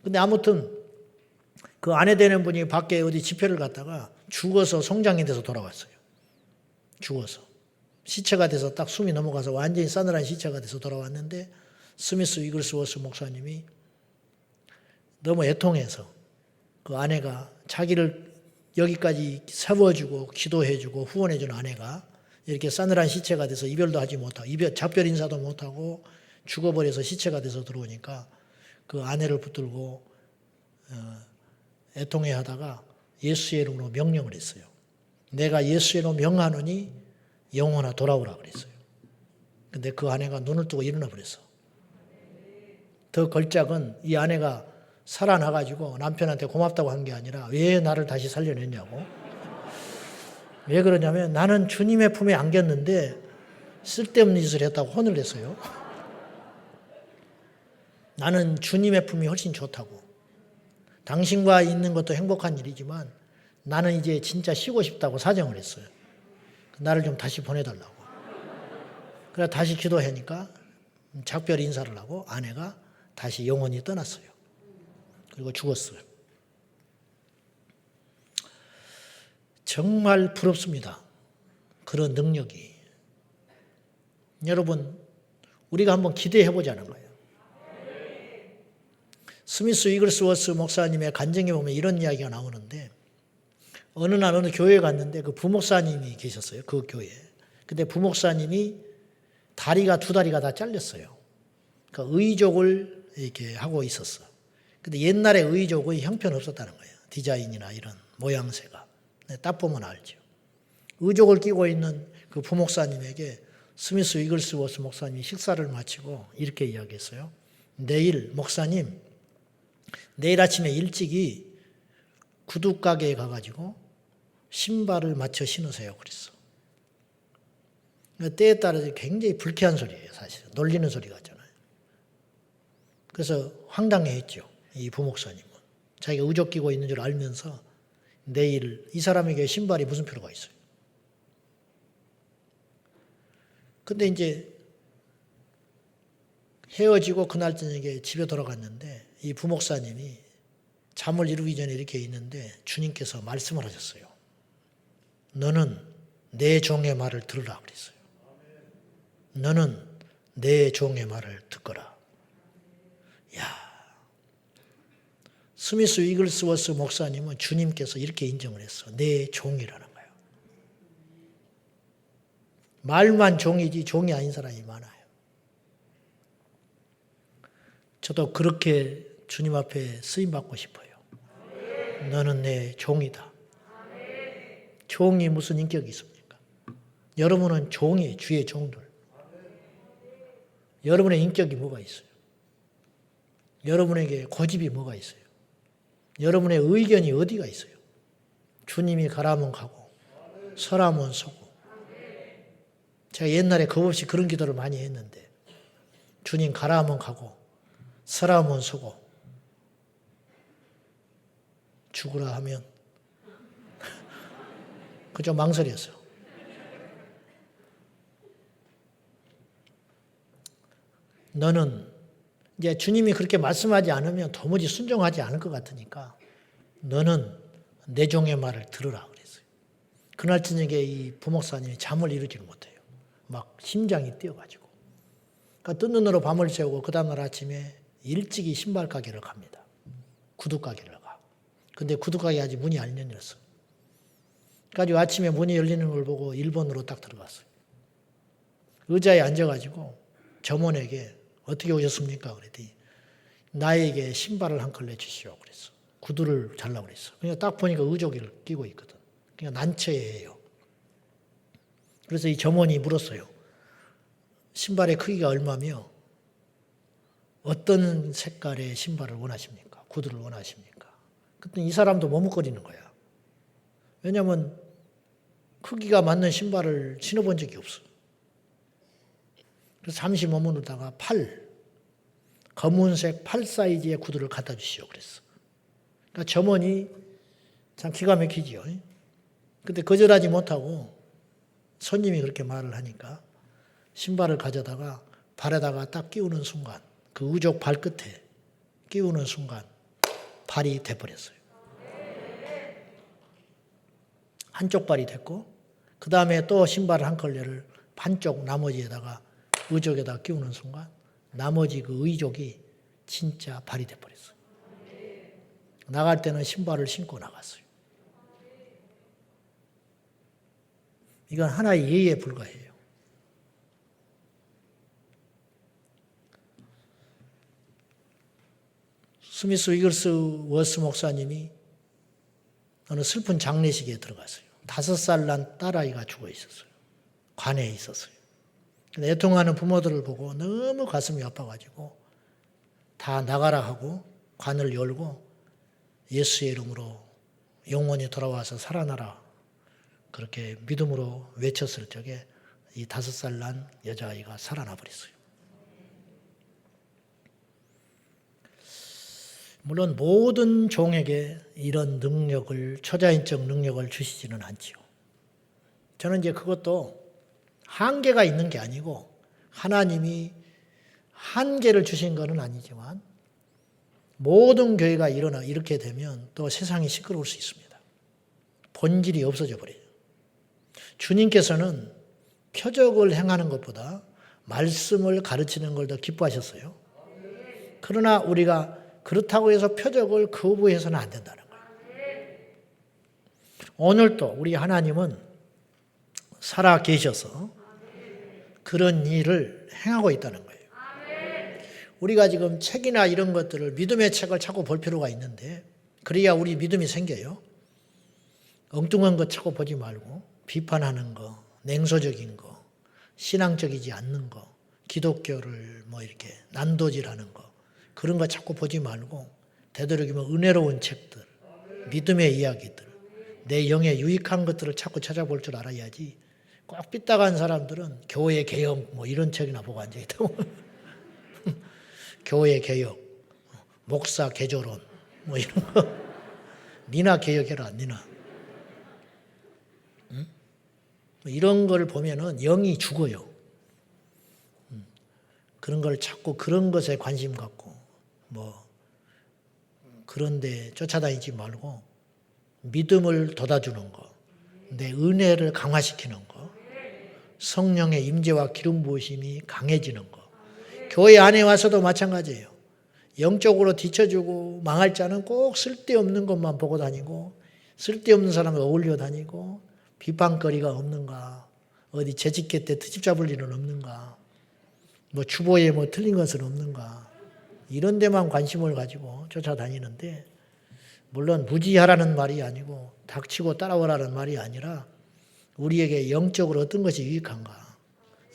근데 아무튼 그 아내 되는 분이 밖에 어디 집회를 갔다가 죽어서 송장이 돼서 돌아왔어요. 죽어서. 시체가 돼서 딱 숨이 넘어가서 완전히 싸늘한 시체가 돼서 돌아왔는데 스미스 위글스워스 목사님이 너무 애통해서 그 아내가 자기를 여기까지 세워주고 기도해주고 후원해준 아내가 이렇게 싸늘한 시체가 돼서 이별도 하지 못하고 작별 인사도 못하고 죽어버려서 시체가 돼서 들어오니까 그 아내를 붙들고 애통해 하다가 예수의 이름으로 명령을 했어요. 내가 예수의 이름으로 명하노니 영혼아 돌아오라 그랬어요. 근데 그 아내가 눈을 뜨고 일어나 버렸어. 더 걸작은 이 아내가 살아나가지고 남편한테 고맙다고 한 게 아니라 왜 나를 다시 살려냈냐고. 왜 그러냐면 나는 주님의 품에 안겼는데 쓸데없는 짓을 했다고 혼을 냈어요. 나는 주님의 품이 훨씬 좋다고. 당신과 있는 것도 행복한 일이지만 나는 이제 진짜 쉬고 싶다고 사정을 했어요. 나를 좀 다시 보내달라고. 그래서 다시 기도하니까 작별 인사를 하고 아내가 다시 영원히 떠났어요. 그리고 죽었어요. 정말 부럽습니다. 그런 능력이. 여러분, 우리가 한번 기대해 보자는 거예요. 스미스 위글스워스 목사님의 간증에 보면 이런 이야기가 나오는데 어느 날 어느 교회에 갔는데 그 부목사님이 계셨어요. 그 교회에. 근데 부목사님이 두 다리가 다 잘렸어요. 그러니까 의족을 이렇게 하고 있었어. 근데 옛날에 의족의 형편 없었다는 거예요. 디자인이나 이런 모양새가. 딱 보면 알죠. 의족을 끼고 있는 그 부목사님에게 스미스 위글스워스 목사님이 식사를 마치고 이렇게 이야기했어요. 목사님, 내일 아침에 일찍이 구두가게에 가가지고 신발을 맞춰 신으세요. 그랬어. 때에 따라서 굉장히 불쾌한 소리예요. 사실 놀리는 소리 같잖아요. 그래서 황당해했죠. 이 부목사님은. 자기가 의족 끼고 있는 줄 알면서 내일 이 사람에게 신발이 무슨 필요가 있어요. 근데 이제 헤어지고 그날 저녁에 집에 돌아갔는데 이 부목사님이 잠을 이루기 전에 이렇게 있는데 주님께서 말씀을 하셨어요. 너는 내 종의 말을 들으라 그랬어요. 너는 내 종의 말을 듣거라. 야, 스미스 위글스워스 목사님은 주님께서 이렇게 인정을 했어. 내 종이라는 거예요. 말만 종이지 종이 아닌 사람이 많아요. 저도 그렇게 주님 앞에 쓰임받고 싶어요. 너는 내 종이다. 종이 무슨 인격이 있습니까? 여러분은 종이에요. 주의 종들. 여러분의 인격이 뭐가 있어요? 여러분에게 고집이 뭐가 있어요? 여러분의 의견이 어디가 있어요? 주님이 가라면 가고 서라면 서고. 제가 옛날에 겁없이 그런 기도를 많이 했는데 주님 가라면 가고 서라면 서고 죽으라 하면 그저 망설였어요. 너는 이제 주님이 그렇게 말씀하지 않으면 도무지 순종하지 않을 것 같으니까 너는 내 종의 말을 들으라 그랬어요. 그날 저녁에 이 부목사님이 잠을 이루지를 못해요. 막 심장이 뛰어가지고. 그러니까 뜬 눈으로 밤을 새우고 그 다음날 아침에 일찍이 신발 가게를 갑니다. 구두 가게를 가. 근데 구두 가게 아직 문이 안 열렸어. 그래가지고 아침에 문이 열리는 걸 보고 1번으로 딱 들어갔어요. 의자에 앉아가지고 점원에게 어떻게 오셨습니까? 그랬더니 나에게 신발을 한 컬레 주시오 그랬어. 구두를 달라고 그랬어. 그냥 딱 보니까 의족을 끼고 있거든. 그냥 난처해요. 그래서 이 점원이 물었어요. 신발의 크기가 얼마며 어떤 색깔의 신발을 원하십니까? 구두를 원하십니까? 그랬더니 이 사람도 머뭇거리는 거야. 왜냐하면 크기가 맞는 신발을 신어본 적이 없어. 그래서 잠시 머무르다가 검은색 8 사이즈의 구두를 갖다 주시오 그랬어. 그러니까 점원이 참 기가 막히지요. 근데 거절하지 못하고 손님이 그렇게 말을 하니까 신발을 가져다가 발에다가 딱 끼우는 순간, 그 의족 발끝에 끼우는 순간 발이 돼버렸어요. 한쪽 발이 됐고, 그 다음에 또 신발 한 컬레를 반쪽 나머지에다가 의족에다가 끼우는 순간 나머지 그 의족이 진짜 발이 돼버렸어요. 나갈 때는 신발을 신고 나갔어요. 이건 하나의 예에 불과해요. 스미스 위글스 워스 목사님이 어느 슬픈 장례식에 들어갔어요. 5살 난 딸아이가 죽어 있었어요. 관에 있었어요. 애통하는 부모들을 보고 너무 가슴이 아파가지고 다 나가라 하고 관을 열고 예수의 이름으로 영원히 돌아와서 살아나라 그렇게 믿음으로 외쳤을 적에 이 5살 난 여자아이가 살아나 버렸어요. 물론 모든 종에게 이런 능력을, 초자연적 능력을 주시지는 않지요. 저는 이제 그것도 한계가 있는 게 아니고 하나님이 한계를 주신 것은 아니지만 모든 교회가 이렇게 되면 또 세상이 시끄러울 수 있습니다. 본질이 없어져 버려요. 주님께서는 표적을 행하는 것보다 말씀을 가르치는 걸 더 기뻐하셨어요. 그러나 우리가 그렇다고 해서 표적을 거부해서는 안 된다는 거예요. 오늘도 우리 하나님은 살아 계셔서 그런 일을 행하고 있다는 거예요. 우리가 지금 책이나 이런 것들을 믿음의 책을 자꾸 볼 필요가 있는데 그래야 우리 믿음이 생겨요. 엉뚱한 거 자꾸 보지 말고 비판하는 거, 냉소적인 거, 신앙적이지 않는 거, 기독교를 뭐 이렇게 난도질하는 거 그런 거 자꾸 보지 말고 되도록이면 은혜로운 책들, 믿음의 이야기들, 내 영에 유익한 것들을 자꾸 찾아볼 줄 알아야지 꼭 삐딱한 사람들은 교회 개혁 뭐 이런 책이나 보고 앉아있다고 교회 개혁, 목사 개조론 뭐 이런 거 니나 개혁해라 니나 응? 이런 걸 보면은 영이 죽어요. 그런 걸 자꾸 그런 것에 관심 갖고 뭐 그런데 쫓아다니지 말고 믿음을 돋아주는 거, 내 은혜를 강화시키는 거, 성령의 임재와 기름 부으심이 강해지는 거. 교회 안에 와서도 마찬가지예요. 영적으로 뒤처지고 망할 자는 꼭 쓸데없는 것만 보고 다니고 쓸데없는 사람을 어울려 다니고 비판거리가 없는가, 어디 재직회 때 트집 잡을 일은 없는가, 뭐 주보에 뭐 틀린 것은 없는가, 이런 데만 관심을 가지고 쫓아다니는데 물론 무지하라는 말이 아니고 닥치고 따라오라는 말이 아니라 우리에게 영적으로 어떤 것이 유익한가,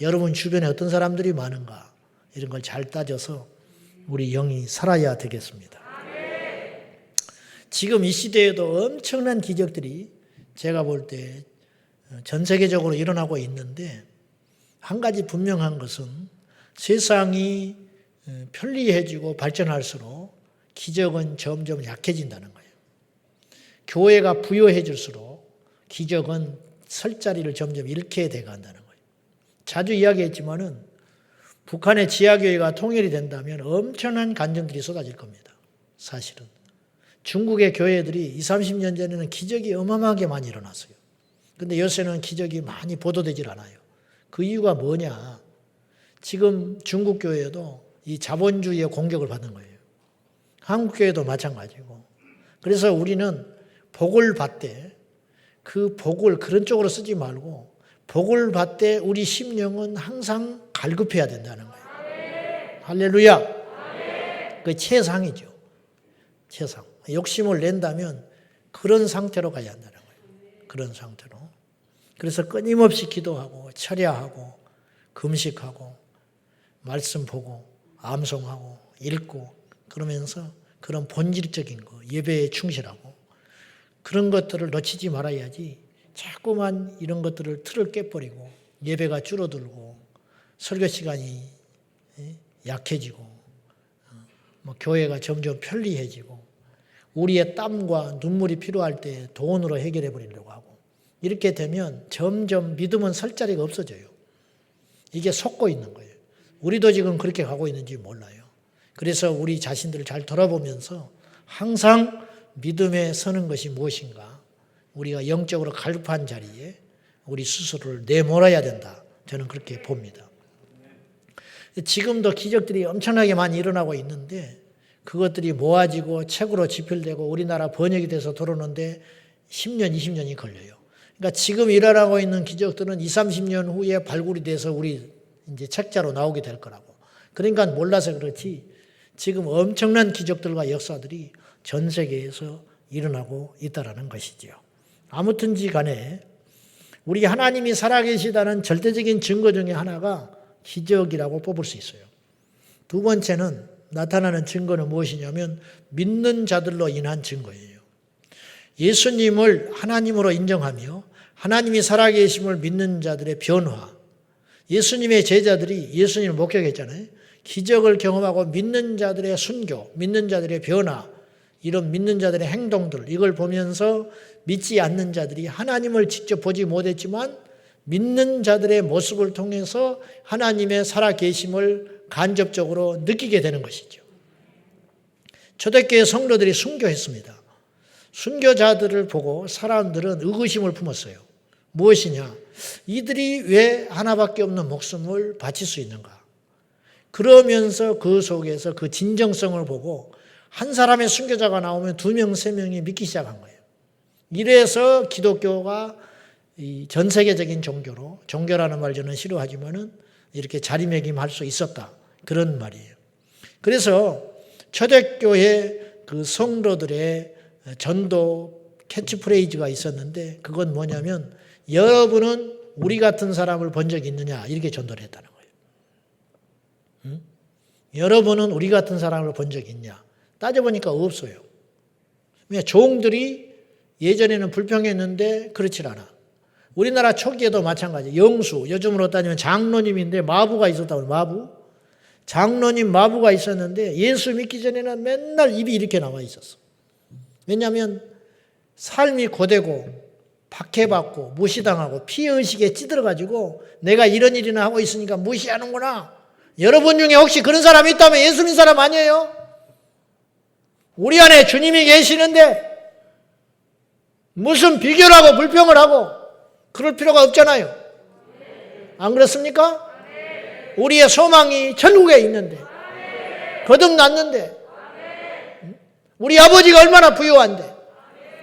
여러분 주변에 어떤 사람들이 많은가 이런 걸 잘 따져서 우리 영이 살아야 되겠습니다. 지금 이 시대에도 엄청난 기적들이 제가 볼 때 전 세계적으로 일어나고 있는데 한 가지 분명한 것은 세상이 편리해지고 발전할수록 기적은 점점 약해진다는 거예요. 교회가 부유해질수록 기적은 설 자리를 점점 잃게 돼간다는 거예요. 자주 이야기했지만은 북한의 지하교회가 통일이 된다면 엄청난 간증들이 쏟아질 겁니다. 사실은. 중국의 교회들이 20, 30년 전에는 기적이 어마어마하게 많이 일어났어요. 근데 요새는 기적이 많이 보도되질 않아요. 그 이유가 뭐냐? 지금 중국 교회도 이 자본주의의 공격을 받는 거예요. 한국 교회도 마찬가지고. 그래서 우리는 복을 받되 그 복을 그런 쪽으로 쓰지 말고 복을 받되 우리 심령은 항상 갈급해야 된다는 거예요. 할렐루야. 그 최상이죠. 최상. 욕심을 낸다면 그런 상태로 가야 한다는 거예요. 그런 상태로. 그래서 끊임없이 기도하고 철야하고 금식하고 말씀 보고 암송하고 읽고 그러면서 그런 본질적인 거, 예배에 충실하고 그런 것들을 놓치지 말아야지 자꾸만 이런 것들을 틀을 깨버리고 예배가 줄어들고 설교 시간이 약해지고 교회가 점점 편리해지고 우리의 땀과 눈물이 필요할 때 돈으로 해결해 버리려고 하고 이렇게 되면 점점 믿음은 설 자리가 없어져요. 이게 속고 있는 거예요. 우리도 지금 그렇게 가고 있는지 몰라요. 그래서 우리 자신들을 잘 돌아보면서 항상 믿음에 서는 것이 무엇인가, 우리가 영적으로 갈급한 자리에 우리 스스로를 내몰아야 된다. 저는 그렇게 봅니다. 지금도 기적들이 엄청나게 많이 일어나고 있는데 그것들이 모아지고 책으로 집필되고 우리나라 번역이 돼서 들어오는데 10년, 20년이 걸려요. 그러니까 지금 일어나고 있는 기적들은 20, 30년 후에 발굴이 돼서 우리 이제 책자로 나오게 될 거라고. 그러니까 몰라서 그렇지 지금 엄청난 기적들과 역사들이 전 세계에서 일어나고 있다는 것이지요. 아무튼지 간에 우리 하나님이 살아계시다는 절대적인 증거 중에 하나가 기적이라고 뽑을 수 있어요. 두 번째는 나타나는 증거는 무엇이냐면 믿는 자들로 인한 증거예요. 예수님을 하나님으로 인정하며 하나님이 살아계심을 믿는 자들의 변화. 예수님의 제자들이 예수님을 목격했잖아요. 기적을 경험하고 믿는 자들의 순교, 믿는 자들의 변화, 이런 믿는 자들의 행동들, 이걸 보면서 믿지 않는 자들이 하나님을 직접 보지 못했지만 믿는 자들의 모습을 통해서 하나님의 살아계심을 간접적으로 느끼게 되는 것이죠. 초대교회 성도들이 순교했습니다. 순교자들을 보고 사람들은 의구심을 품었어요. 무엇이냐? 이들이 왜 하나밖에 없는 목숨을 바칠 수 있는가? 그러면서 그 속에서 그 진정성을 보고 한 사람의 순교자가 나오면 2명, 3명이 믿기 시작한 거예요. 이래서 기독교가 전 세계적인 종교로, 종교라는 말 저는 싫어하지만은 이렇게 자리매김할 수 있었다. 그런 말이에요. 그래서 초대교회 그 성도들의 전도 캐치프레이즈가 있었는데 그건 뭐냐면 여러분은 우리 같은 사람을 본 적이 있느냐 이렇게 전도를 했다는 거예요. 응? 여러분은 우리 같은 사람을 본 적이 있냐? 따져보니까 없어요. 왜냐 종들이 예전에는 불평했는데 그렇지 않아. 우리나라 초기에도 마찬가지. 영수, 요즘으로 따지면 장로님인데 마부가 있었다고. 마부. 장로님 마부가 있었는데 예수 믿기 전에는 맨날 입이 이렇게 나와 있었어. 왜냐하면 삶이 고되고 박해받고 무시당하고 피해의식에 찌들어가지고 내가 이런 일이나 하고 있으니까 무시하는구나. 여러분 중에 혹시 그런 사람이 있다면 예수 믿는 사람 아니에요? 우리 안에 주님이 계시는데 무슨 비교를 하고 불평을 하고 그럴 필요가 없잖아요. 안 그렇습니까? 우리의 소망이 천국에 있는데 거듭났는데 우리 아버지가 얼마나 부유한데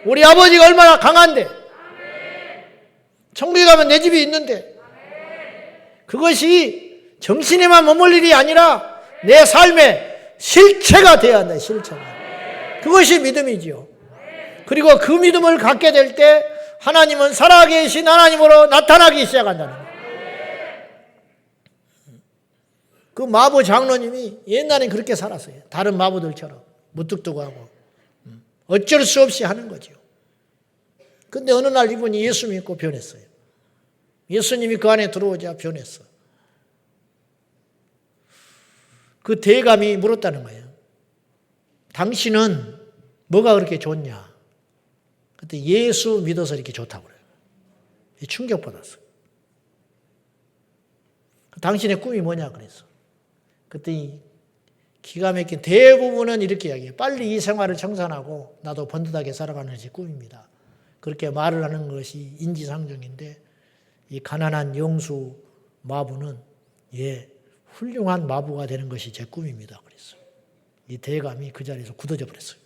우리 아버지가 얼마나 강한데 천국에 가면 내 집이 있는데 그것이 정신에만 머물 일이 아니라 내 삶의 실체가 돼야 한다. 실체가. 그것이 믿음이지요. 그리고 그 믿음을 갖게 될 때 하나님은 살아계신 하나님으로 나타나기 시작한다는 거예요. 그 마부 장로님이 옛날엔 그렇게 살았어요. 다른 마부들처럼 무뚝뚝하고 어쩔 수 없이 하는 거죠. 근데 어느 날 이분이 예수 믿고 변했어요. 예수님이 그 안에 들어오자 변했어. 그 대감이 물었다는 거예요. 당신은 뭐가 그렇게 좋냐? 그때 예수 믿어서 이렇게 좋다고 그래요. 충격받았어. 당신의 꿈이 뭐냐 그랬어. 그때 기가 막힌 대부분은 이렇게 이야기해요. 빨리 이 생활을 청산하고 나도 번듯하게 살아가는 것이 꿈입니다. 그렇게 말을 하는 것이 인지상정인데 이 가난한 영수 마부는 훌륭한 마부가 되는 것이 제 꿈입니다. 그랬어요. 이 대감이 그 자리에서 굳어져 버렸어요.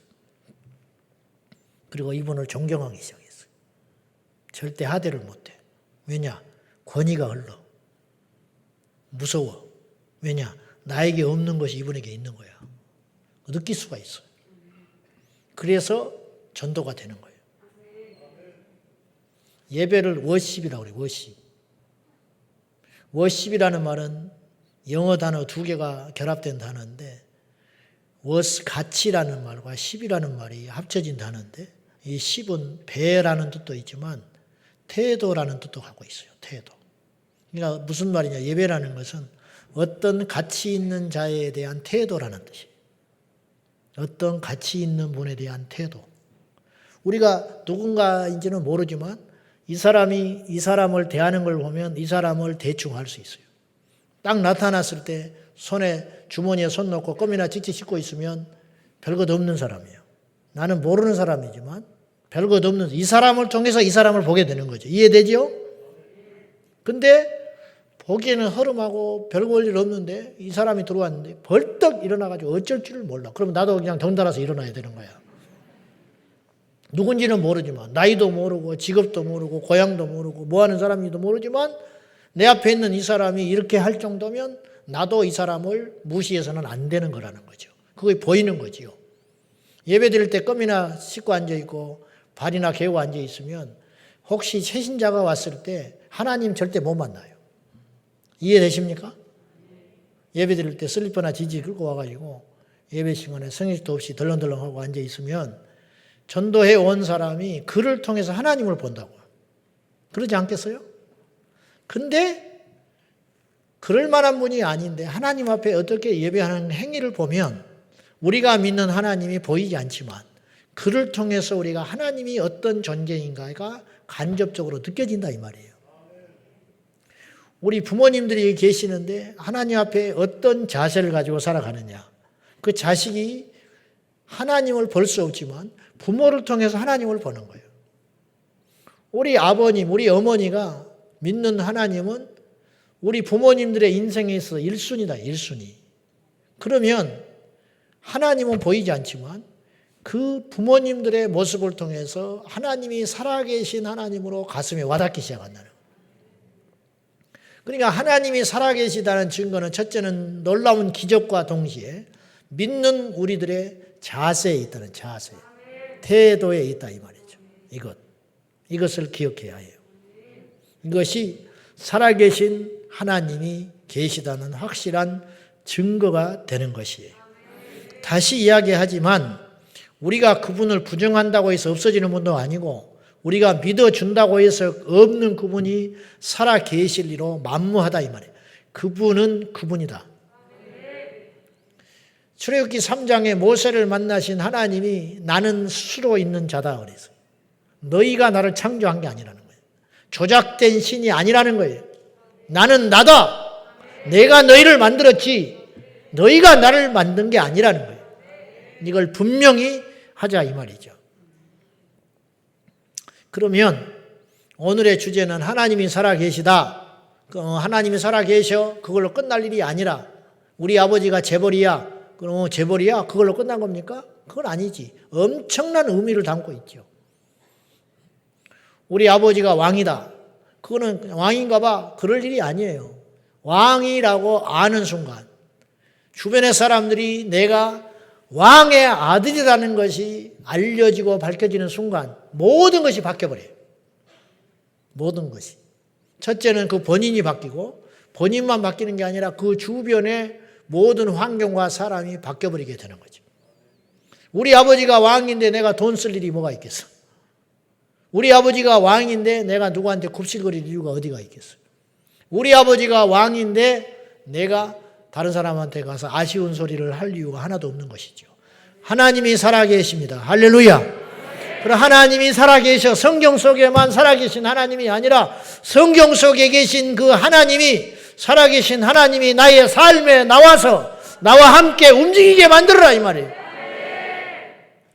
그리고 이분을 존경하기 시작했어요. 절대 하대를 못해. 왜냐? 권위가 흘러. 무서워. 왜냐? 나에게 없는 것이 이분에게 있는 거야. 느낄 수가 있어요. 그래서 전도가 되는 거예요. 예배를 워십이라고 그래요. 워십. 워십이라는 말은 영어 단어 두 개가 결합된 단어인데 가치라는 말과 십이라는 말이 합쳐진 단어인데 이 십은 배라는 뜻도 있지만 태도라는 뜻도 갖고 있어요. 태도. 그러니까 무슨 말이냐. 예배라는 것은 어떤 가치 있는 자에 대한 태도라는 뜻이에요. 어떤 가치 있는 분에 대한 태도. 우리가 누군가인지는 모르지만 이 사람이 이 사람을 대하는 걸 보면 이 사람을 대충 알 수 있어요. 딱 나타났을 때 손에 주머니에 손 넣고 껌이나 찍찍 씻고 있으면 별것 없는 사람이에요. 나는 모르는 사람이지만 별것 없는 이 사람을 통해서 이 사람을 보게 되는 거죠. 이해되죠? 근데 보기에는 허름하고 별거 일 없는데 이 사람이 들어왔는데 벌떡 일어나가지고 어쩔 줄을 몰라. 그럼 나도 그냥 덩달아서 일어나야 되는 거야. 누군지는 모르지만 나이도 모르고 직업도 모르고 고향도 모르고 뭐하는 사람인지도 모르지만 내 앞에 있는 이 사람이 이렇게 할 정도면 나도 이 사람을 무시해서는 안 되는 거라는 거죠. 그게 보이는 거지요. 예배 드릴 때 껌이나 씻고 앉아있고 발이나 개고 앉아있으면 혹시 새신자가 왔을 때 하나님 절대 못 만나요. 이해되십니까? 예배 드릴 때 슬리퍼나 지지 끌고 와가지고 예배 시간에 성의도 없이 덜렁덜렁하고 앉아있으면 전도해 온 사람이 그를 통해서 하나님을 본다고요. 그러지 않겠어요? 근데 그럴 만한 분이 아닌데 하나님 앞에 어떻게 예배하는 행위를 보면 우리가 믿는 하나님이 보이지 않지만 그를 통해서 우리가 하나님이 어떤 존재인가가 간접적으로 느껴진다 이 말이에요. 우리 부모님들이 계시는데 하나님 앞에 어떤 자세를 가지고 살아가느냐. 그 자식이 하나님을 볼 수 없지만 부모를 통해서 하나님을 보는 거예요. 우리 아버님, 우리 어머니가 믿는 하나님은 우리 부모님들의 인생에 있어서 1순위다, 1순위. 그러면 하나님은 보이지 않지만 그 부모님들의 모습을 통해서 하나님이 살아계신 하나님으로 가슴에 와닿기 시작한다는 거예요. 그러니까 하나님이 살아계시다는 증거는 첫째는 놀라운 기적과 동시에 믿는 우리들의 자세에 있다는 자세, 태도에 있다 이 말이죠. 이것을 기억해야 해요. 이것이 살아계신 하나님이 계시다는 확실한 증거가 되는 것이에요. 다시 이야기하지만 우리가 그분을 부정한다고 해서 없어지는 분도 아니고 우리가 믿어준다고 해서 없는 그분이 살아계실 리로 만무하다 이 말이에요. 그분은 그분이다. 출애굽기 3장에 모세를 만나신 하나님이 나는 스스로 있는 자다 그랬어요. 너희가 나를 창조한 게 아니라는 거예요. 조작된 신이 아니라는 거예요. 나는 나다. 내가 너희를 만들었지 너희가 나를 만든 게 아니라는 거예요. 이걸 분명히 하자 이 말이죠. 그러면 오늘의 주제는 하나님이 살아계시다. 하나님이 살아계셔. 그걸로 끝날 일이 아니라 우리 아버지가 재벌이야. 그럼 재벌이야? 그걸로 끝난 겁니까? 그건 아니지. 엄청난 의미를 담고 있죠. 우리 아버지가 왕이다. 그거는 왕인가 봐. 그럴 일이 아니에요. 왕이라고 아는 순간 주변의 사람들이 내가 왕의 아들이라는 것이 알려지고 밝혀지는 순간 모든 것이 바뀌어버려요. 모든 것이. 첫째는 그 본인이 바뀌고 본인만 바뀌는 게 아니라 그 주변의 모든 환경과 사람이 바뀌어버리게 되는 거죠. 우리 아버지가 왕인데 내가 돈 쓸 일이 뭐가 있겠어? 우리 아버지가 왕인데 내가 누구한테 굽실거릴 이유가 어디가 있겠어? 우리 아버지가 왕인데 내가 다른 사람한테 가서 아쉬운 소리를 할 이유가 하나도 없는 것이죠. 하나님이 살아계십니다. 할렐루야. 그럼 하나님이 살아계셔 성경 속에만 살아계신 하나님이 아니라 성경 속에 계신 그 하나님이 살아계신 하나님이 나의 삶에 나와서 나와 함께 움직이게 만들어라 이 말이에요.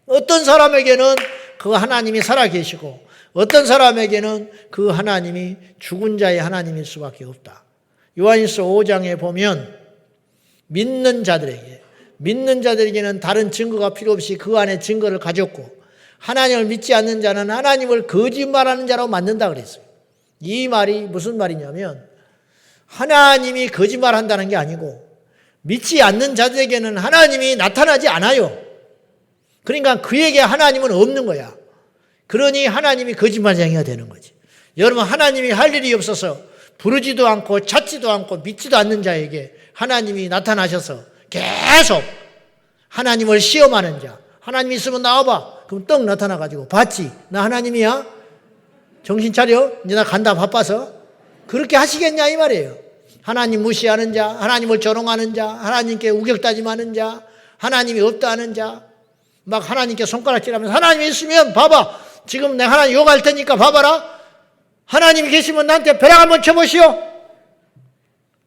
어떤 사람에게는 그 하나님이 살아계시고 어떤 사람에게는 그 하나님이 죽은 자의 하나님일 수밖에 없다. 요한일서 5장에 보면 믿는 자들에게는 다른 증거가 필요 없이 그 안에 증거를 가졌고 하나님을 믿지 않는 자는 하나님을 거짓말하는 자라고 만든다 그랬어요. 이 말이 무슨 말이냐면 하나님이 거짓말한다는 게 아니고 믿지 않는 자들에게는 하나님이 나타나지 않아요. 그러니까 그에게 하나님은 없는 거야. 그러니 하나님이 거짓말쟁이가 되는 거지. 여러분, 하나님이 할 일이 없어서 부르지도 않고 찾지도 않고 믿지도 않는 자에게 하나님이 나타나셔서 계속 하나님을 시험하는 자. 하나님 있으면 나와봐. 그럼 떡 나타나가지고 봤지? 나 하나님이야? 정신 차려? 이제 나 간다 바빠서. 그렇게 하시겠냐 이 말이에요. 하나님 무시하는 자, 하나님을 조롱하는 자, 하나님께 우격다짐하는 자, 하나님이 없다 하는 자, 막 하나님께 손가락질하면서 하나님이 있으면 봐봐. 지금 내가 하나님 욕할 테니까 봐봐라. 하나님이 계시면 나한테 벼락 한번 쳐보시오.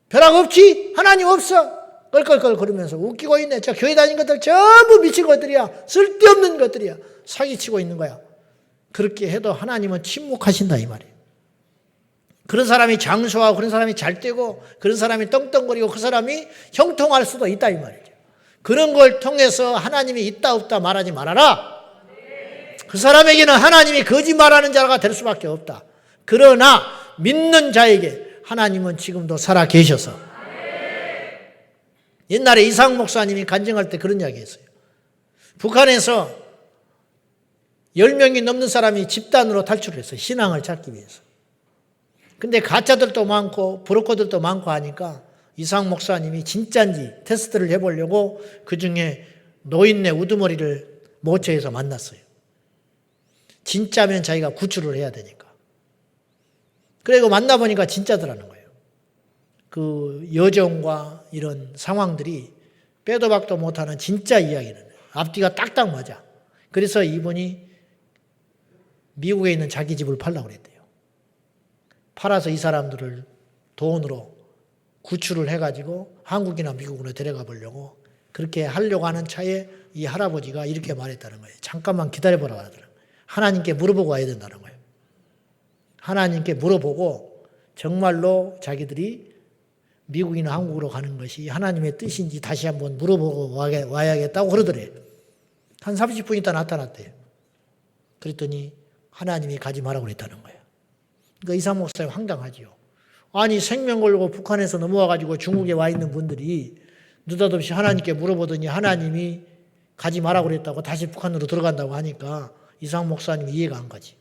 벼락 없지? 하나님 없어. 껄껄껄 거리면서 웃기고 있네. 저 교회 다닌 것들 전부 미친 것들이야. 쓸데없는 것들이야. 사기치고 있는 거야. 그렇게 해도 하나님은 침묵하신다 이 말이에요. 그런 사람이 장수하고 그런 사람이 잘되고 그런 사람이 떵떵거리고 그 사람이 형통할 수도 있다 이 말이죠. 그런 걸 통해서 하나님이 있다 없다 말하지 말아라. 그 사람에게는 하나님이 거짓말하는 자가 될 수밖에 없다. 그러나 믿는 자에게 하나님은 지금도 살아 계셔서 옛날에 이상 목사님이 간증할 때 그런 이야기 했어요. 북한에서 10명이 넘는 사람이 집단으로 탈출을 했어요. 신앙을 찾기 위해서. 근데 가짜들도 많고 브로커들도 많고 하니까 이상 목사님이 진짜인지 테스트를 해보려고 그중에 노인네 우두머리를 모처에서 만났어요. 진짜면 자기가 구출을 해야 되니까. 그리고 만나보니까 진짜더라는 거예요. 그 여정과 이런 상황들이 빼도 박도 못하는 진짜 이야기는 앞뒤가 딱딱 맞아. 그래서 이분이 미국에 있는 자기 집을 팔라고 그랬대요. 팔아서 이 사람들을 돈으로 구출을 해가지고 한국이나 미국으로 데려가 보려고 그렇게 하려고 하는 차에 이 할아버지가 이렇게 말했다는 거예요. 잠깐만 기다려보라고 하더라고요. 하나님께 물어보고 와야 된다는 거예요. 하나님께 물어보고 정말로 자기들이 미국이나 한국으로 가는 것이 하나님의 뜻인지 다시 한번 물어보고 와야겠다고 그러더래요. 한 30분 있다 나타났대요. 그랬더니 하나님이 가지 말라고 그랬다는 거예요. 그러니까 이상 목사님 황당하지요. 아니 생명 걸고 북한에서 넘어와가지고 중국에 와 있는 분들이 느닷없이 하나님께 물어보더니 하나님이 가지 말라고 그랬다고 다시 북한으로 들어간다고 하니까 이상 목사님이 이해가 안 가지.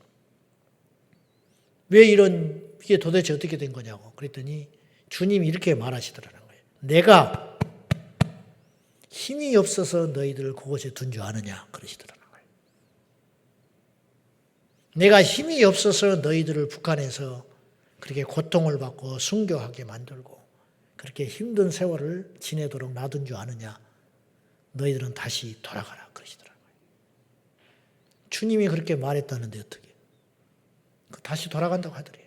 왜 이게 도대체 어떻게 된 거냐고 그랬더니 주님이 이렇게 말하시더라는 거예요. 내가 힘이 없어서 너희들을 그곳에 둔 줄 아느냐 그러시더라는 거예요. 내가 힘이 없어서 너희들을 북한에서 그렇게 고통을 받고 순교하게 만들고 그렇게 힘든 세월을 지내도록 놔둔 줄 아느냐. 너희들은 다시 돌아가라 그러시더라고요. 주님이 그렇게 말했다는데 어떻게 다시 돌아간다고 하더래요.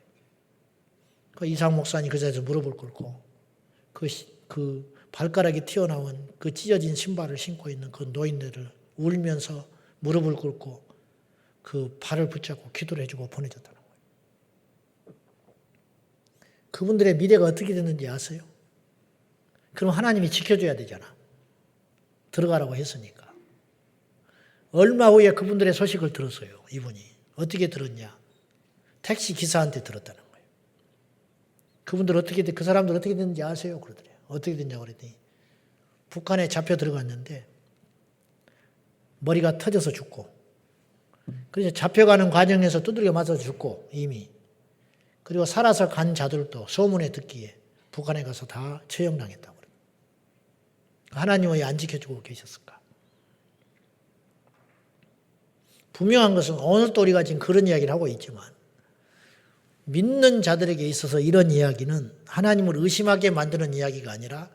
그 이상 목사님 그 자리에서 무릎을 꿇고 그 발가락이 튀어나온 그 찢어진 신발을 신고 있는 그 노인네를 울면서 무릎을 꿇고 그 발을 붙잡고 기도를 해주고 보내줬다는 거예요. 그분들의 미래가 어떻게 됐는지 아세요? 그럼 하나님이 지켜줘야 되잖아. 들어가라고 했으니까. 얼마 후에 그분들의 소식을 들었어요. 이분이. 어떻게 들었냐? 택시 기사한테 들었다는 거예요. 그 사람들 어떻게 됐는지 아세요? 그러더래요. 어떻게 됐냐고 그랬더니 북한에 잡혀 들어갔는데 머리가 터져서 죽고 그래서 잡혀가는 과정에서 두들겨 맞아서 죽고 이미 그리고 살아서 간 자들도 소문에 듣기에 북한에 가서 다 처형당했다고 그래요. 하나님은 왜 안 지켜주고 계셨을까? 분명한 것은 오늘 또 우리가 지금 그런 이야기를 하고 있지만 믿는 자들에게 있어서 이런 이야기는 하나님을 의심하게 만드는 이야기가 아니라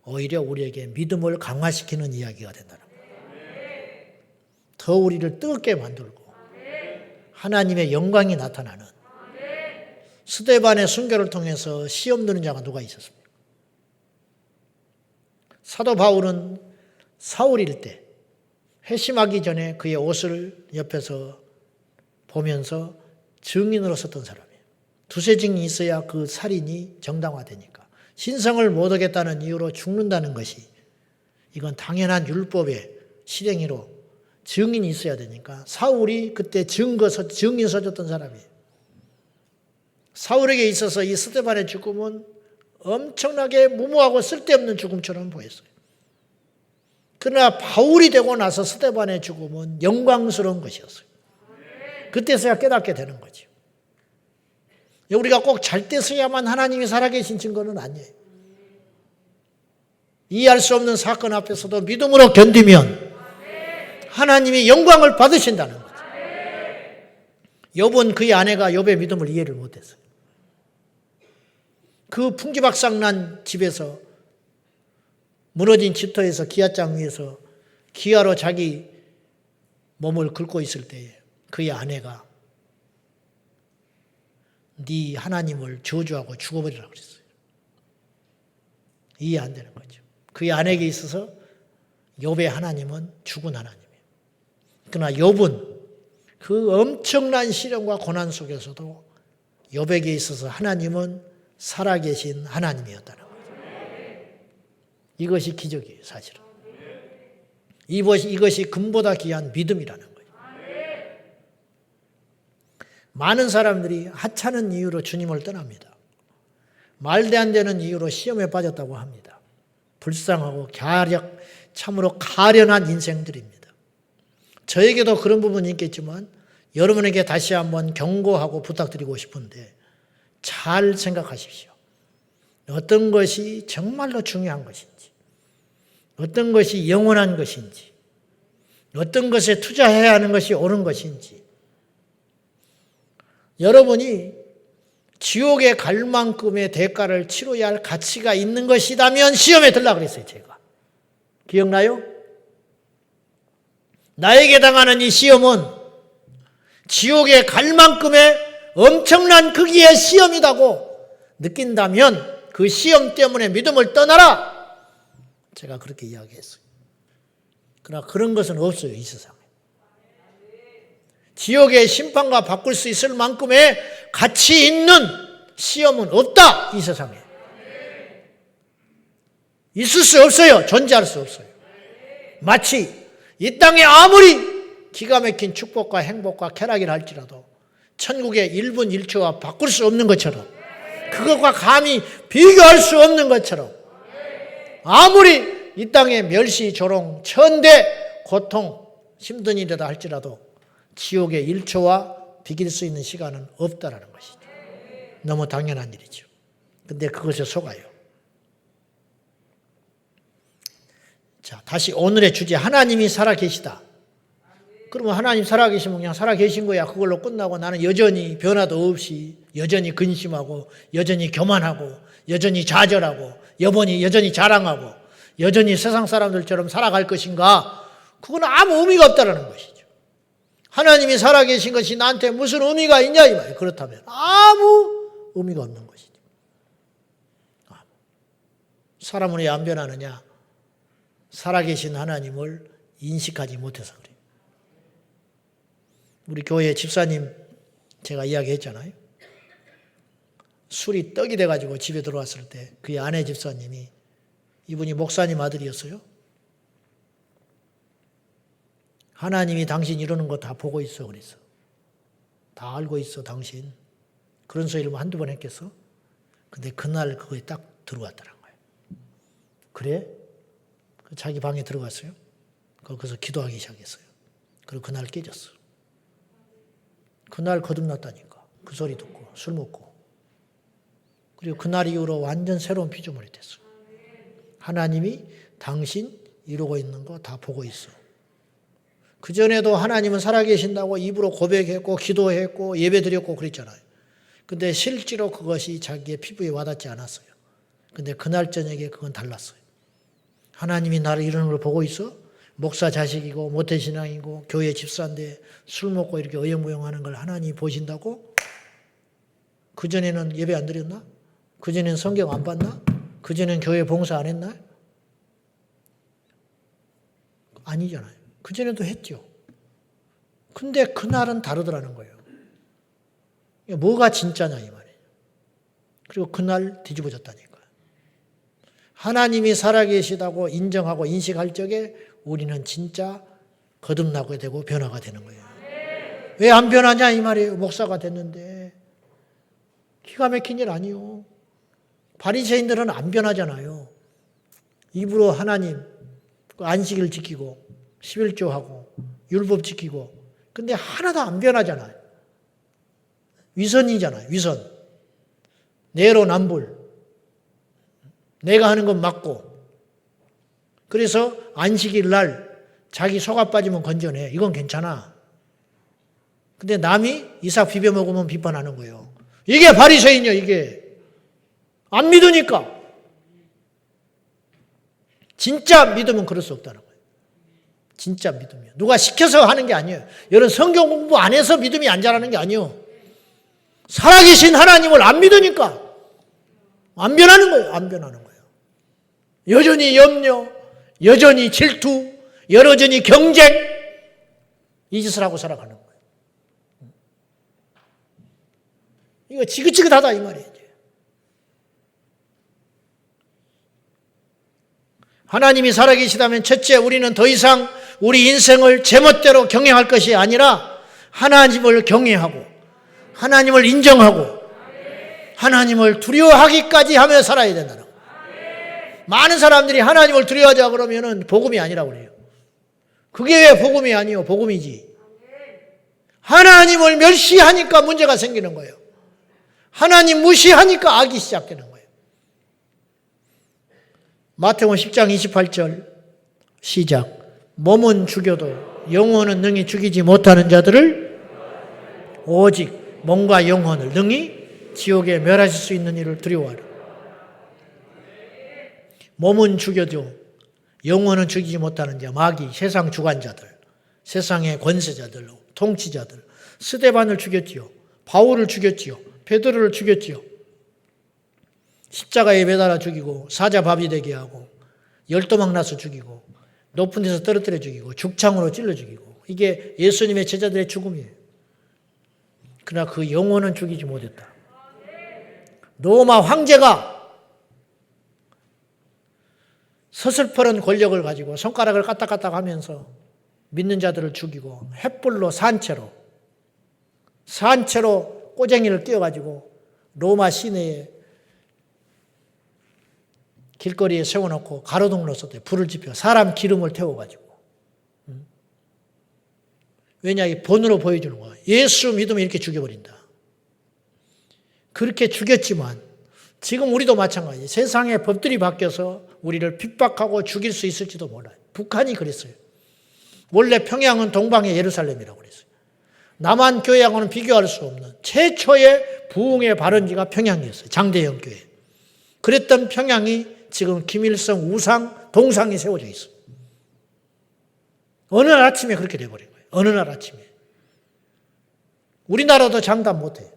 오히려 우리에게 믿음을 강화시키는 이야기가 된다는 거예요. 더 우리를 뜨겁게 만들고 하나님의 영광이 나타나는 스데반의 순교를 통해서 시험 드는 자가 누가 있었습니까? 사도 바울은 사울일 때 회심하기 전에 그의 옷을 옆에서 보면서 증인으로 섰던 사람이에요. 두세 증인이 있어야 그 살인이 정당화되니까. 신성을 못 얻겠다는 이유로 죽는다는 것이 이건 당연한 율법의 실행위로 증인이 있어야 되니까 사울이 그때 증인 서줬던 사람이에요. 사울에게 있어서 이 스데반의 죽음은 엄청나게 무모하고 쓸데없는 죽음처럼 보였어요. 그러나 바울이 되고 나서 스데반의 죽음은 영광스러운 것이었어요. 그때서야 깨닫게 되는 거죠. 우리가 꼭 잘 때서야만 하나님이 살아계신 증거는 아니에요. 이해할 수 없는 사건 앞에서도 믿음으로 견디면 하나님이 영광을 받으신다는 거죠. 욥은 그의 아내가 욥의 믿음을 이해를 못했어요. 그 풍지박상난 집에서 무너진 집터에서 기아장 위에서 기아로 자기 몸을 긁고 있을 때에 그의 아내가 네 하나님을 저주하고 죽어버리라고 그랬어요. 이해 안 되는 거죠. 그의 아내에게 있어서 욥의 하나님은 죽은 하나님이에요. 그러나 욥은 그 엄청난 시련과 고난 속에서도 욥에게 있어서 하나님은 살아계신 하나님이었다는 거죠. 이것이 기적이에요, 사실은. 이것이 금보다 귀한 믿음이라는 거예요. 많은 사람들이 하찮은 이유로 주님을 떠납니다. 말도 안 되는 이유로 시험에 빠졌다고 합니다. 불쌍하고 참으로 가련한 인생들입니다. 저에게도 그런 부분이 있겠지만 여러분에게 다시 한번 경고하고 부탁드리고 싶은데 잘 생각하십시오. 어떤 것이 정말로 중요한 것인지, 어떤 것이 영원한 것인지, 어떤 것에 투자해야 하는 것이 옳은 것인지, 여러분이 지옥에 갈 만큼의 대가를 치러야 할 가치가 있는 것이라면 시험에 들라 그랬어요, 제가. 기억나요? 나에게 당하는 이 시험은 지옥에 갈 만큼의 엄청난 크기의 시험이라고 느낀다면 그 시험 때문에 믿음을 떠나라. 제가 그렇게 이야기했어요. 그러나 그런 것은 없어요, 이 세상에. 지옥의 심판과 바꿀 수 있을 만큼의 가치 있는 시험은 없다, 이 세상에. 있을 수 없어요. 존재할 수 없어요. 마치 이 땅에 아무리 기가 막힌 축복과 행복과 쾌락이라 할지라도 천국의 1분 1초와 바꿀 수 없는 것처럼, 그것과 감히 비교할 수 없는 것처럼, 아무리 이 땅에 멸시, 조롱, 천대, 고통, 힘든 일이다 할지라도 지옥의 1초와 비길 수 있는 시간은 없다라는 것이죠. 너무 당연한 일이죠. 근데 그것에 속아요. 자, 다시 오늘의 주제, 하나님이 살아계시다. 그러면 하나님 살아계시면 그냥 살아계신 거야. 그걸로 끝나고 나는 여전히 변화도 없이 여전히 근심하고 여전히 교만하고 여전히 좌절하고 여전히 자랑하고 여전히 세상 사람들처럼 살아갈 것인가? 그건 아무 의미가 없다라는 것이죠. 하나님이 살아계신 것이 나한테 무슨 의미가 있냐 이 말이에요. 그렇다면 아무 의미가 없는 것이죠. 사람은 왜 안 변하느냐? 살아계신 하나님을 인식하지 못해서 그래요. 우리 교회 집사님 제가 이야기했잖아요. 술이 떡이 돼가지고 집에 들어왔을 때 그의 아내 집사님이, 이분이 목사님 아들이었어요. 하나님이 당신 이러는 거 다 보고 있어 그랬어. 다 알고 있어 당신. 그런 소리를 한두 번 했겠어? 근데 그날 그거에 딱 들어왔다는 거예요. 그래? 자기 방에 들어갔어요. 거기서 기도하기 시작했어요. 그리고 그날 깨졌어. 그날 거듭났다니까. 그 소리 듣고 술 먹고. 그리고 그날 이후로 완전 새로운 피조물이 됐어. 하나님이 당신 이러고 있는 거 다 보고 있어. 그전에도 하나님은 살아계신다고 입으로 고백했고 기도했고 예배드렸고 그랬잖아요. 근데 실제로 그것이 자기의 피부에 와닿지 않았어요. 근데 그날 저녁에 그건 달랐어요. 하나님이 나를 이러는 걸 보고 있어? 목사 자식이고 모태신앙이고 교회 집사인데 술 먹고 이렇게 어영부영하는 걸 하나님이 보신다고? 그전에는 예배 안 드렸나? 그전에는 성경 안 봤나? 그전에는 교회 봉사 안 했나? 아니잖아요. 그전에도 했죠. 근데 그날은 다르더라는 거예요. 뭐가 진짜냐 이 말이에요. 그리고 그날 뒤집어졌다니까요. 하나님이 살아계시다고 인정하고 인식할 적에 우리는 진짜 거듭나게 되고 변화가 되는 거예요. 왜 안 변하냐 이 말이에요. 목사가 됐는데. 기가 막힌 일 아니요. 바리새인들은 안 변하잖아요. 입으로 하나님 안식일 지키고 11조하고 율법 지키고 근데 하나도 안 변하잖아요. 위선이잖아요. 위선. 내로남불. 내가 하는 건 맞고 그래서 안식일 날 자기 속아 빠지면 건져내. 이건 괜찮아. 근데 남이 이삭 비벼 먹으면 비판하는 거예요. 이게 바리새인이요. 이게. 안 믿으니까. 진짜 믿으면 그럴 수 없다는 거예요. 진짜 믿으면. 누가 시켜서 하는 게 아니에요. 여러분 성경 공부 안 해서 믿음이 안 자라는 게 아니에요. 살아계신 하나님을 안 믿으니까. 안 변하는 거예요. 안 변하는 거예요. 여전히 염려, 여전히 질투, 여전히 경쟁 이 짓을 하고 살아가는 거예요. 이거 지긋지긋하다 이 말이에요. 하나님이 살아계시다면 첫째 우리는 더 이상 우리 인생을 제멋대로 경영할 것이 아니라 하나님을 경외하고 하나님을 인정하고 하나님을 두려워하기까지 하며 살아야 된다는 거예요. 많은 사람들이 하나님을 두려워하자 그러면은 복음이 아니라고 그래요. 그게 왜 복음이 아니요? 복음이지. 하나님을 멸시하니까 문제가 생기는 거예요. 하나님 무시하니까 악이 시작되는 거예요. 마태복음 10장 28절 시작. 몸은 죽여도 영혼은 능히 죽이지 못하는 자들을 오직 몸과 영혼을 능히 지옥에 멸하실 수 있는 일을 두려워하라. 몸은 죽여도 영혼은 죽이지 못하는 자, 마귀, 세상 주관자들, 세상의 권세자들, 통치자들, 스데반을 죽였지요. 바울을 죽였지요. 베드로를 죽였지요. 십자가에 매달아 죽이고 사자밥이 되게 하고 열도막 나서 죽이고 높은 데서 떨어뜨려 죽이고 죽창으로 찔러 죽이고 이게 예수님의 제자들의 죽음이에요. 그러나 그 영혼은 죽이지 못했다. 로마 황제가 서슬퍼런 권력을 가지고 손가락을 까딱까딱 하면서 믿는 자들을 죽이고 횃불로 산채로 꼬쟁이를 끼워가지고 로마 시내에 길거리에 세워놓고 가로등으로 썼대. 불을 지펴 사람 기름을 태워가지고. 왜냐? 이 본으로 보여주는 거야. 예수 믿으면 이렇게 죽여버린다. 그렇게 죽였지만 지금 우리도 마찬가지. 세상의 법들이 바뀌어서 우리를 핍박하고 죽일 수 있을지도 몰라요. 북한이 그랬어요. 원래 평양은 동방의 예루살렘이라고 그랬어요. 남한 교회하고는 비교할 수 없는 최초의 부흥의 발원지가 평양이었어요. 장대영 교회. 그랬던 평양이 지금 김일성 우상, 동상이 세워져 있어요. 어느 날 아침에 그렇게 돼버린 거예요. 어느 날 아침에. 우리나라도 장담 못해요.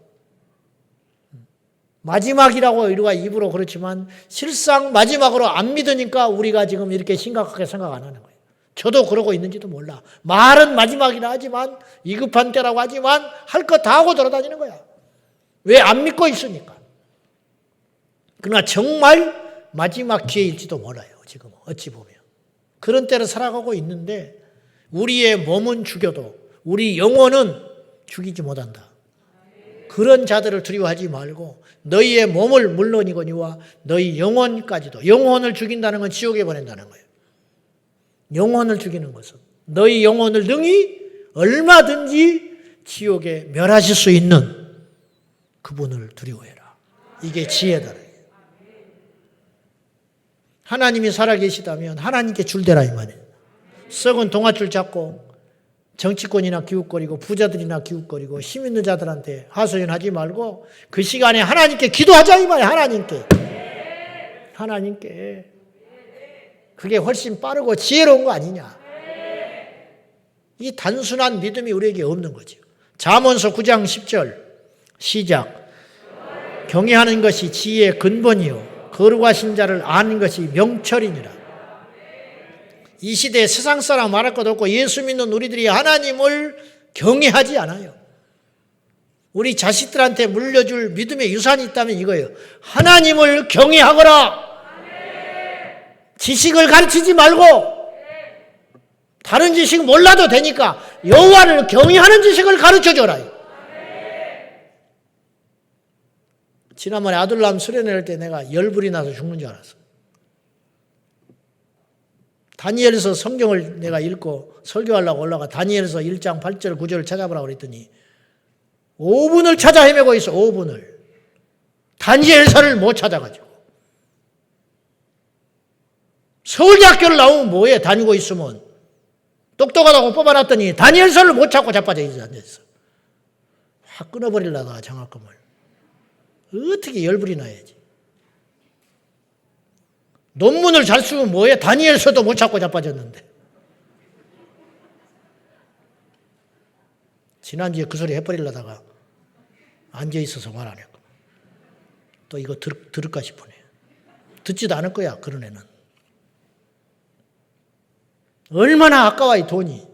마지막이라고 우리가 입으로 그렇지만 실상 마지막으로 안 믿으니까 우리가 지금 이렇게 심각하게 생각 안 하는 거예요. 저도 그러고 있는지도 몰라. 말은 마지막이라 하지만 위급한 때라고 하지만 할 거 다 하고 돌아다니는 거야. 왜 안 믿고 있으니까. 그러나 정말 마지막 기회일지도 몰라요. 지금 어찌 보면. 그런 때를 살아가고 있는데 우리의 몸은 죽여도 우리 영혼은 죽이지 못한다. 그런 자들을 두려워하지 말고 너희의 몸을 물론이거니와 너희 영혼까지도. 영혼을 죽인다는 건 지옥에 보낸다는 거예요. 영혼을 죽이는 것은 너희 영혼을 능히 얼마든지 지옥에 멸하실 수 있는 그분을 두려워해라. 이게 지혜다. 하나님이 살아계시다면 하나님께 줄대라 이 말이에요. 썩은 동아줄 잡고 정치권이나 기웃거리고 부자들이나 기웃거리고 힘 있는 자들한테 하소연하지 말고 그 시간에 하나님께 기도하자 이 말이에요. 하나님께. 그게 훨씬 빠르고 지혜로운 거 아니냐. 이 단순한 믿음이 우리에게 없는 거죠. 잠언서 9장 10절 시작. 경외하는 것이 지혜의 근본이요 거룩하신 자를 아는 것이 명철이니라. 이 시대에 세상 사람 말할 것도 없고 예수 믿는 우리들이 하나님을 경외하지 않아요. 우리 자식들한테 물려줄 믿음의 유산이 있다면 이거예요. 하나님을 경외하거라. 지식을 가르치지 말고 다른 지식 몰라도 되니까 여호와를 경외하는 지식을 가르쳐줘라. 지난번에 아둘람 수련회할 때 내가 열불이 나서 죽는 줄 알았어. 다니엘서 성경을 내가 읽고 설교하려고 올라가 다니엘서 1장 8절 9절을 찾아보라고 그랬더니 5분을 찾아 헤매고 있어. 5분을. 다니엘서를 못 찾아가지고. 서울대학교를 나오면 뭐해? 다니고 있으면. 똑똑하다고 뽑아놨더니 다니엘서를 못 찾고 자빠져 앉아있어. 확 끊어버리려다가 장학금을. 어떻게 열불이 나야지. 논문을 잘 쓰면 뭐해? 다니엘서도 못 찾고 자빠졌는데. 지난주에 그 소리 해버리려다가 앉아있어서 말 안 했고. 또 이거 들을까 싶으네. 듣지도 않을 거야, 그런 애는. 얼마나 아까워, 이 돈이.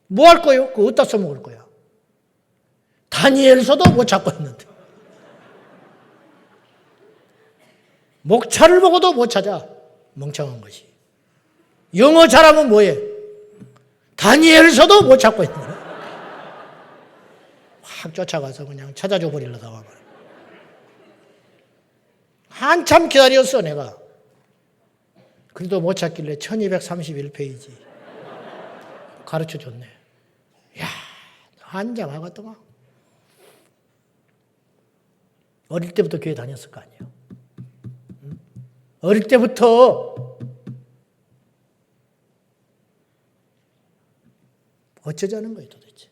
뭐 할 거요? 그거 어디다 써먹을 거야? 다니엘서도 못 찾고 있는데. 목차를 보고도 못 찾아. 멍청한 것이. 영어 잘하면 뭐해? 다니엘서도 못 찾고 있는 거야. 확 쫓아가서 그냥 찾아줘 버리려다가. 한참 기다렸어, 내가. 그래도 못 찾길래 1231페이지 가르쳐 줬네. 이야, 한장하겠더만. 어릴 때부터 교회 다녔을 거 아니에요. 응? 어릴 때부터 어쩌자는 거예요, 도대체.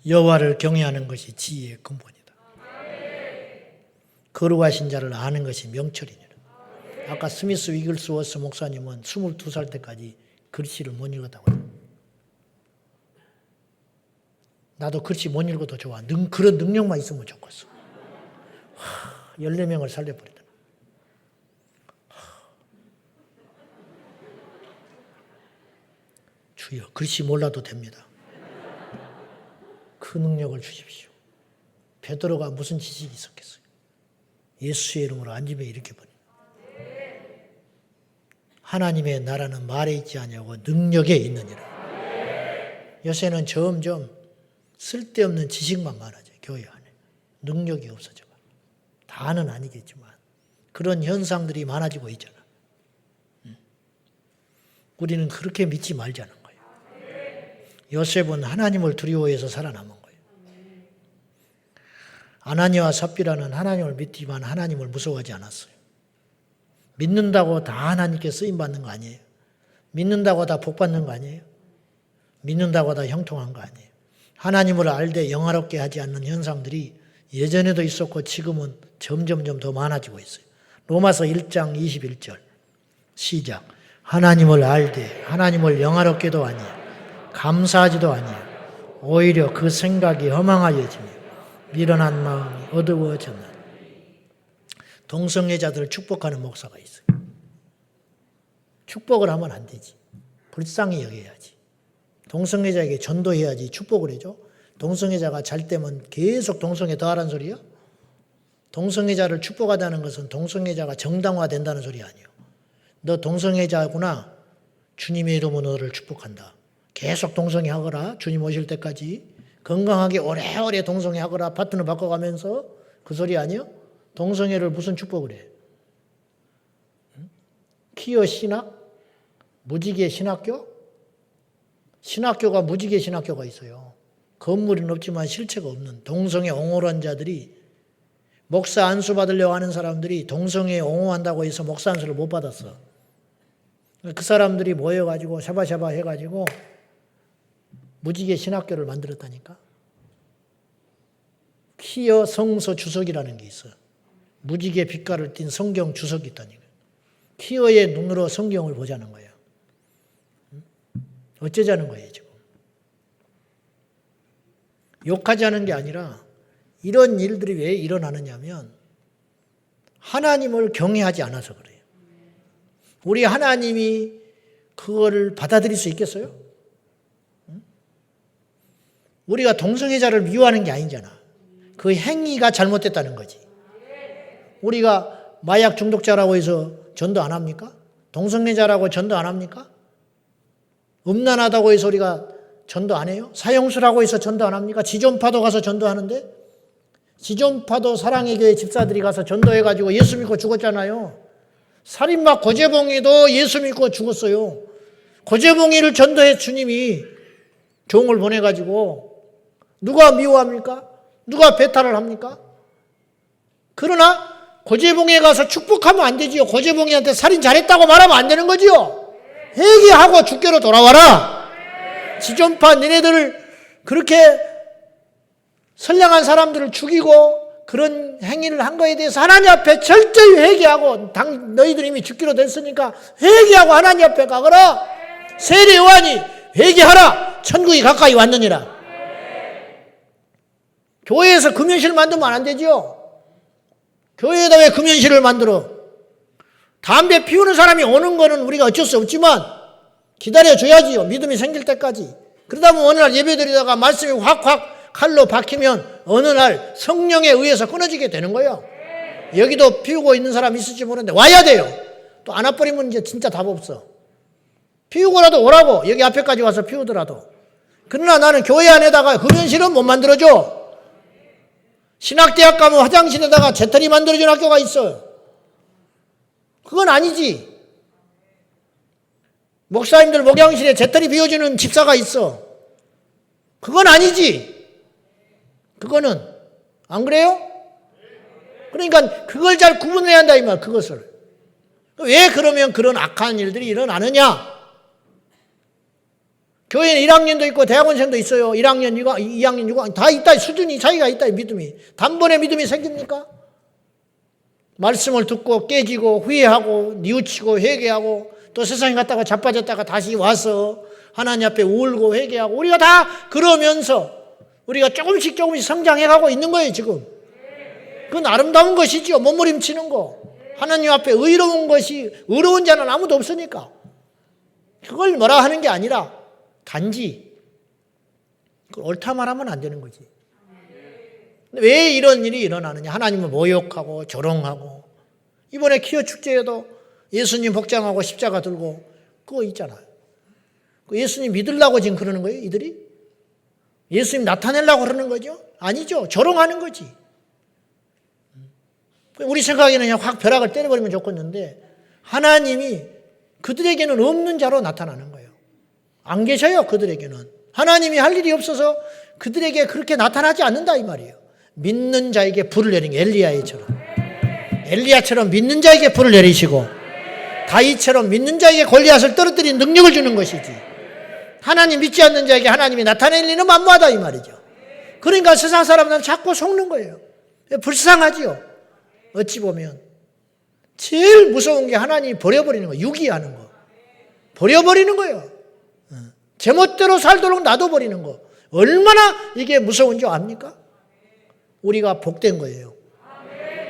여호와를 경외하는 것이 지혜의 근본이다. 거룩하신 자를 아는 것이 명철이니라. 아까 스미스 위글스워스 목사님은 22살 때까지 글씨를 못 읽었다고 해요. 나도 글씨 못 읽어도 좋아. 그런 능력만 있으면 좋겠어. 14명을 살려버리더라. 주여, 글씨 몰라도 됩니다. 그 능력을 주십시오. 베드로가 무슨 지식이 있었겠어요? 예수의 이름으로 앉으며 이렇게 보니. 하나님의 나라는 말에 있지 아니하고 능력에 있느니라. 요새는 점점 쓸데없는 지식만 많아져요. 교회 안에. 능력이 없어져가. 다는 아니겠지만 그런 현상들이 많아지고 있잖아. 우리는 그렇게 믿지 말자는 거예요. 요셉은 하나님을 두려워해서 살아남은 거예요. 아나니와 삽비라는 하나님을 믿지만 하나님을 무서워하지 않았어요. 믿는다고 다 하나님께 쓰임받는 거 아니에요. 믿는다고 다 복받는 거 아니에요. 믿는다고 다 형통한 거 아니에요. 하나님을 알되 영화롭게 하지 않는 현상들이 예전에도 있었고 지금은 점점점 더 많아지고 있어요. 로마서 1장 21절 시작. 하나님을 알되 하나님을 영화롭게도 아니에요. 감사하지도 아니에요. 오히려 그 생각이 허망하여지며 미련한 마음이 어두워졌나니. 동성애자들을 축복하는 목사가 있어요. 축복을 하면 안 되지. 불쌍히 여겨야지. 동성애자에게 전도해야지 축복을 해줘. 동성애자가 잘 되면 계속 동성애 더 하라는 소리야? 동성애자를 축복하다는 것은 동성애자가 정당화된다는 소리 아니에요. 너 동성애자구나. 주님의 이름으로 너를 축복한다. 계속 동성애 하거라. 주님 오실 때까지. 건강하게 오래오래 동성애 하거라. 파트너 바꿔가면서. 그 소리 아니에요? 동성애를 무슨 축복을 해? 키어 신학? 무지개 신학교? 신학교가 무지개 신학교가 있어요. 건물은 없지만 실체가 없는 동성애 옹호한 자들이 목사 안수 받으려고 하는 사람들이 동성애 옹호한다고 해서 목사 안수를 못 받았어. 그 사람들이 모여가지고 샤바샤바 해가지고 무지개 신학교를 만들었다니까. 키어 성서 주석이라는 게 있어. 무지개 빛깔을 띤 성경 주석이 있다니까. 키어의 눈으로 성경을 보자는 거예요. 어쩌자는 거예요, 지금. 욕하자는 게 아니라 이런 일들이 왜 일어나느냐면 하나님을 경외하지 않아서 그래요. 우리 하나님이 그거를 받아들일 수 있겠어요? 우리가 동성애자를 미워하는 게 아니잖아. 그 행위가 잘못됐다는 거지. 우리가 마약 중독자라고 해서 전도 안 합니까? 동성애자라고 전도 안 합니까? 음란하다고 해서 우리가 전도 안 해요? 사형수라고 해서 전도 안 합니까? 지존파도 가서 전도하는데? 지존파도 사랑의 교회 집사들이 가서 전도해가지고 예수 믿고 죽었잖아요. 살인마 고재봉이도 예수 믿고 죽었어요. 고재봉이를 전도해 주님이 종을 보내가지고 누가 미워합니까? 누가 배탈을 합니까? 그러나 고재봉에 가서 축복하면 안 되지요. 고재봉이한테 살인 잘했다고 말하면 안 되는 거지요. 회개하고 주께로 돌아와라. 지존파 너네들을 그렇게 선량한 사람들을 죽이고 그런 행위를 한 거에 대해서 하나님 앞에 철저히 회개하고 너희들 이미 죽기로 됐으니까 회개하고 하나님 앞에 가거라. 세례 요한이 회개하라. 천국이 가까이 왔느니라. 교회에서 금연실 만들면 안 되죠. 교회에다 왜 금연실을 만들어? 담배 피우는 사람이 오는 거는 우리가 어쩔 수 없지만 기다려줘야지요. 믿음이 생길 때까지. 그러다 보면 어느 날 예배드리다가 말씀이 확 칼로 박히면 어느 날 성령에 의해서 끊어지게 되는 거예요. 여기도 피우고 있는 사람 있을지 모르는데 와야 돼요. 또 안 와버리면 이제 진짜 답 없어. 피우고라도 오라고. 여기 앞에까지 와서 피우더라도. 그러나 나는 교회 안에다가 금연실은 못 만들어줘. 신학대학 가면 화장실에다가 재떨이 만들어준 학교가 있어요. 그건 아니지. 목사님들 목양실에 재떨이 비워주는 집사가 있어. 그건 아니지. 그거는 안 그래요? 그러니까 그걸 잘 구분해야 한다 이 말. 그것을 왜 그러면 그런 악한 일들이 일어나느냐? 교회는 1학년도 있고 대학원생도 있어요. 1학년, 2학년, 6학년 다 있다. 수준이 차이가 있다. 믿음이. 단번에 믿음이 생깁니까? 말씀을 듣고 깨지고 후회하고 뉘우치고 회개하고 또 세상에 갔다가 자빠졌다가 다시 와서 하나님 앞에 울고 회개하고 우리가 다 그러면서 우리가 조금씩 성장해가고 있는 거예요 지금. 그건 아름다운 것이지요. 몸부림치는 거. 하나님 앞에 의로운 것이 의로운 자는 아무도 없으니까. 그걸 뭐라 하는 게 아니라 단지 그걸 옳다 말하면 안 되는 거지. 왜 이런 일이 일어나느냐. 하나님을 모욕하고 조롱하고 이번에 키어 축제에도 예수님 복장하고 십자가 들고 그거 있잖아요. 예수님 믿으려고 지금 그러는 거예요 이들이? 예수님 나타내려고 그러는 거죠? 아니죠. 조롱하는 거지. 우리 생각에는 그냥 확 벼락을 때려버리면 좋겠는데 하나님이 그들에게는 없는 자로 나타나는 거예요. 안 계셔요 그들에게는. 하나님이 할 일이 없어서 그들에게 그렇게 나타나지 않는다 이 말이에요. 믿는 자에게 불을 내린 게 엘리야처럼 믿는 자에게 불을 내리시고 다윗처럼 믿는 자에게 골리앗을 떨어뜨린 능력을 주는 것이지. 하나님 믿지 않는 자에게 하나님이 나타낼 일은 만무하다 이 말이죠. 그러니까 세상 사람들은 자꾸 속는 거예요. 불쌍하지요. 어찌 보면 제일 무서운 게 하나님이 버려버리는 거예요. 유기하는 거. 버려버리는 거예요. 제멋대로 살도록 놔둬버리는 거. 얼마나 이게 무서운 줄 압니까? 우리가 복된 거예요.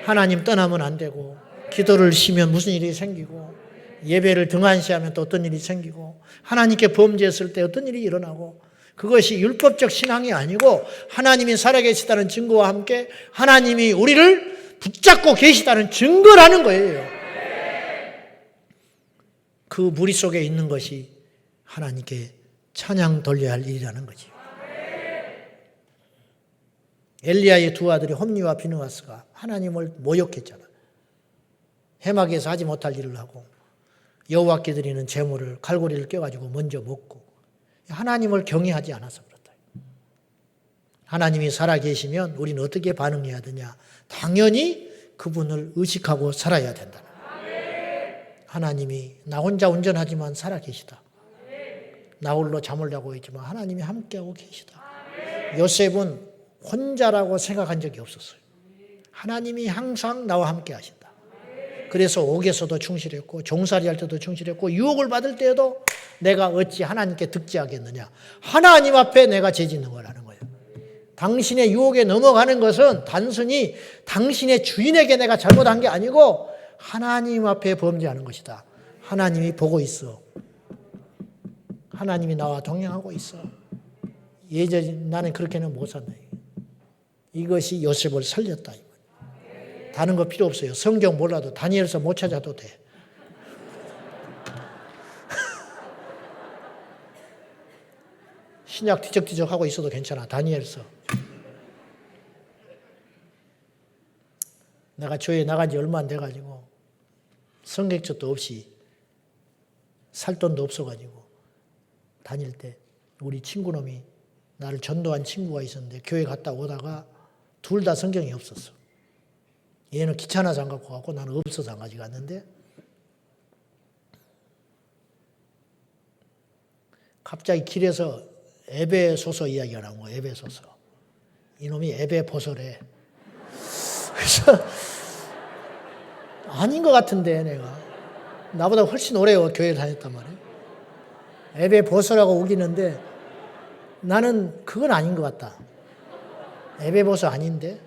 하나님 떠나면 안 되고 기도를 쉬면 무슨 일이 생기고 예배를 등한시하면 또 어떤 일이 생기고 하나님께 범죄했을 때 어떤 일이 일어나고 그것이 율법적 신앙이 아니고 하나님이 살아계시다는 증거와 함께 하나님이 우리를 붙잡고 계시다는 증거를 하는 거예요. 그 무리 속에 있는 것이 하나님께 찬양 돌려야 할 일이라는 거지. 엘리야의 두 아들이 홈리와 비느하스가 하나님을 모욕했잖아. 해마기에서 하지 못할 일을 하고 여호와께 드리는 제물을 갈고리를 껴가지고 먼저 먹고 하나님을 경외하지 않아서 그렇다. 하나님이 살아계시면 우리는 어떻게 반응해야 되냐. 당연히 그분을 의식하고 살아야 된다. 하나님이 나 혼자 운전하지만 살아계시다. 나 홀로 잠을 자고 있지만 하나님이 함께하고 계시다. 요셉은 혼자라고 생각한 적이 없었어요. 하나님이 항상 나와 함께 하신다. 그래서 옥에서도 충실했고 종살이할 때도 충실했고 유혹을 받을 때에도 내가 어찌 하나님께 득지하겠느냐. 하나님 앞에 내가 죄짓는 거라는 거예요. 당신의 유혹에 넘어가는 것은 단순히 당신의 주인에게 내가 잘못한 게 아니고 하나님 앞에 범죄하는 것이다. 하나님이 보고 있어. 하나님이 나와 동행하고 있어. 예전에 나는 그렇게는 못 산다. 이것이 요셉을 살렸다. 다른 거 필요 없어요. 성경 몰라도 다니엘서 못 찾아도 돼. 신약 뒤적뒤적 하고 있어도 괜찮아. 다니엘서. 내가 교회 나간 지 얼마 안 돼가지고 성경책도 없이 살 돈도 없어가지고 다닐 때 우리 친구놈이 나를 전도한 친구가 있었는데 교회 갔다 오다가 둘 다 성경이 없었어. 얘는 귀찮아서 안 갖고 갔고 나는 없어서 안 가져갔는데 갑자기 길에서 에베소서 이야기가 나온 거야. 에베소서. 이놈이 에베보서래. 그래서 아닌 것 같은데 내가 나보다 훨씬 오래 교회를 다녔단 말이에요. 에베보서라고 우기는데 나는 그건 아닌 것 같다. 에베보서 아닌데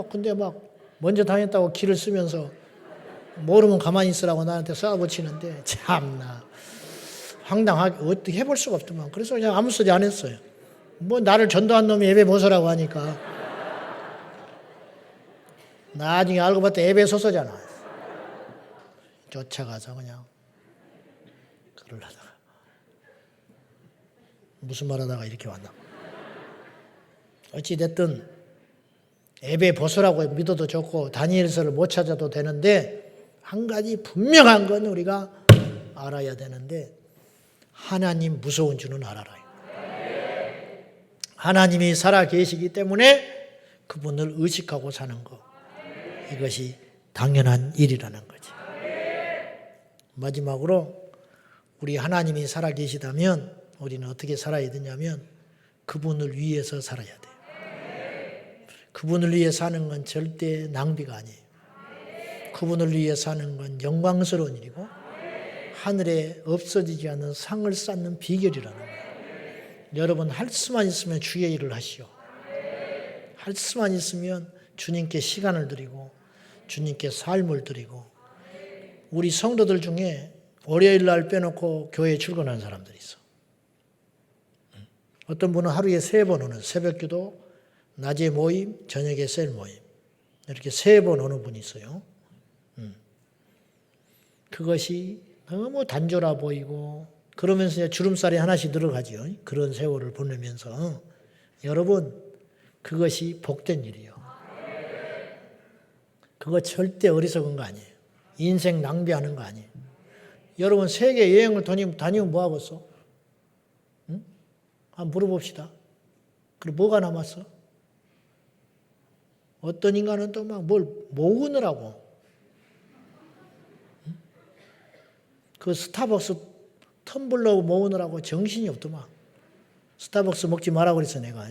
근데 먼저 다녔다고 길을 쓰면서 모르면 가만히 있으라고 나한테 쏴붙이는데 참나 황당하게 어떻게 해볼 수가 없더만. 그래서 그냥 아무 소리 안 했어요. 나를 전도한 놈이 에베보서라고 하니까 나중에 알고 봤더니 에베소서잖아. 쫓아가서 그냥 그러려다가 무슨 말하다가 이렇게 왔나. 어찌됐든 에베보서라고 믿어도 좋고 다니엘서를 못 찾아도 되는데 한 가지 분명한 건 우리가 알아야 되는데 하나님 무서운 줄은 알아라. 하나님이 살아 계시기 때문에 그분을 의식하고 사는 것. 이것이 당연한 일이라는 거지. 마지막으로 우리 하나님이 살아 계시다면 우리는 어떻게 살아야 되냐면 그분을 위해서 살아야 돼요. 그분을 위해 사는 건 절대 낭비가 아니에요. 그분을 위해 사는 건 영광스러운 일이고 하늘에 없어지지 않는 상을 쌓는 비결이라는 거예요. 여러분 할 수만 있으면 주의 일을 하시오. 할 수만 있으면 주님께 시간을 드리고 주님께 삶을 드리고 우리 성도들 중에 월요일 날 빼놓고 교회에 출근하는 사람들이 있어. 어떤 분은 하루에 3번 오는 새벽기도, 낮에 모임, 저녁에 셀 모임 이렇게 3번 오는 분이 있어요. 그것이 너무 단조라 보이고 그러면서 이제 주름살이 하나씩 늘어가죠. 그런 세월을 보내면서 여러분 그것이 복된 일이에요. 그거 절대 어리석은 거 아니에요. 인생 낭비하는 거 아니에요. 여러분 세계 여행을 다니면 뭐 하겠어? 응? 한번 물어봅시다. 그리고 뭐가 남았어? 어떤 인간은 또 막 뭘 모으느라고. 응? 그 스타벅스 텀블러 모으느라고 정신이 없더만. 스타벅스 먹지 마라 그랬어 내가.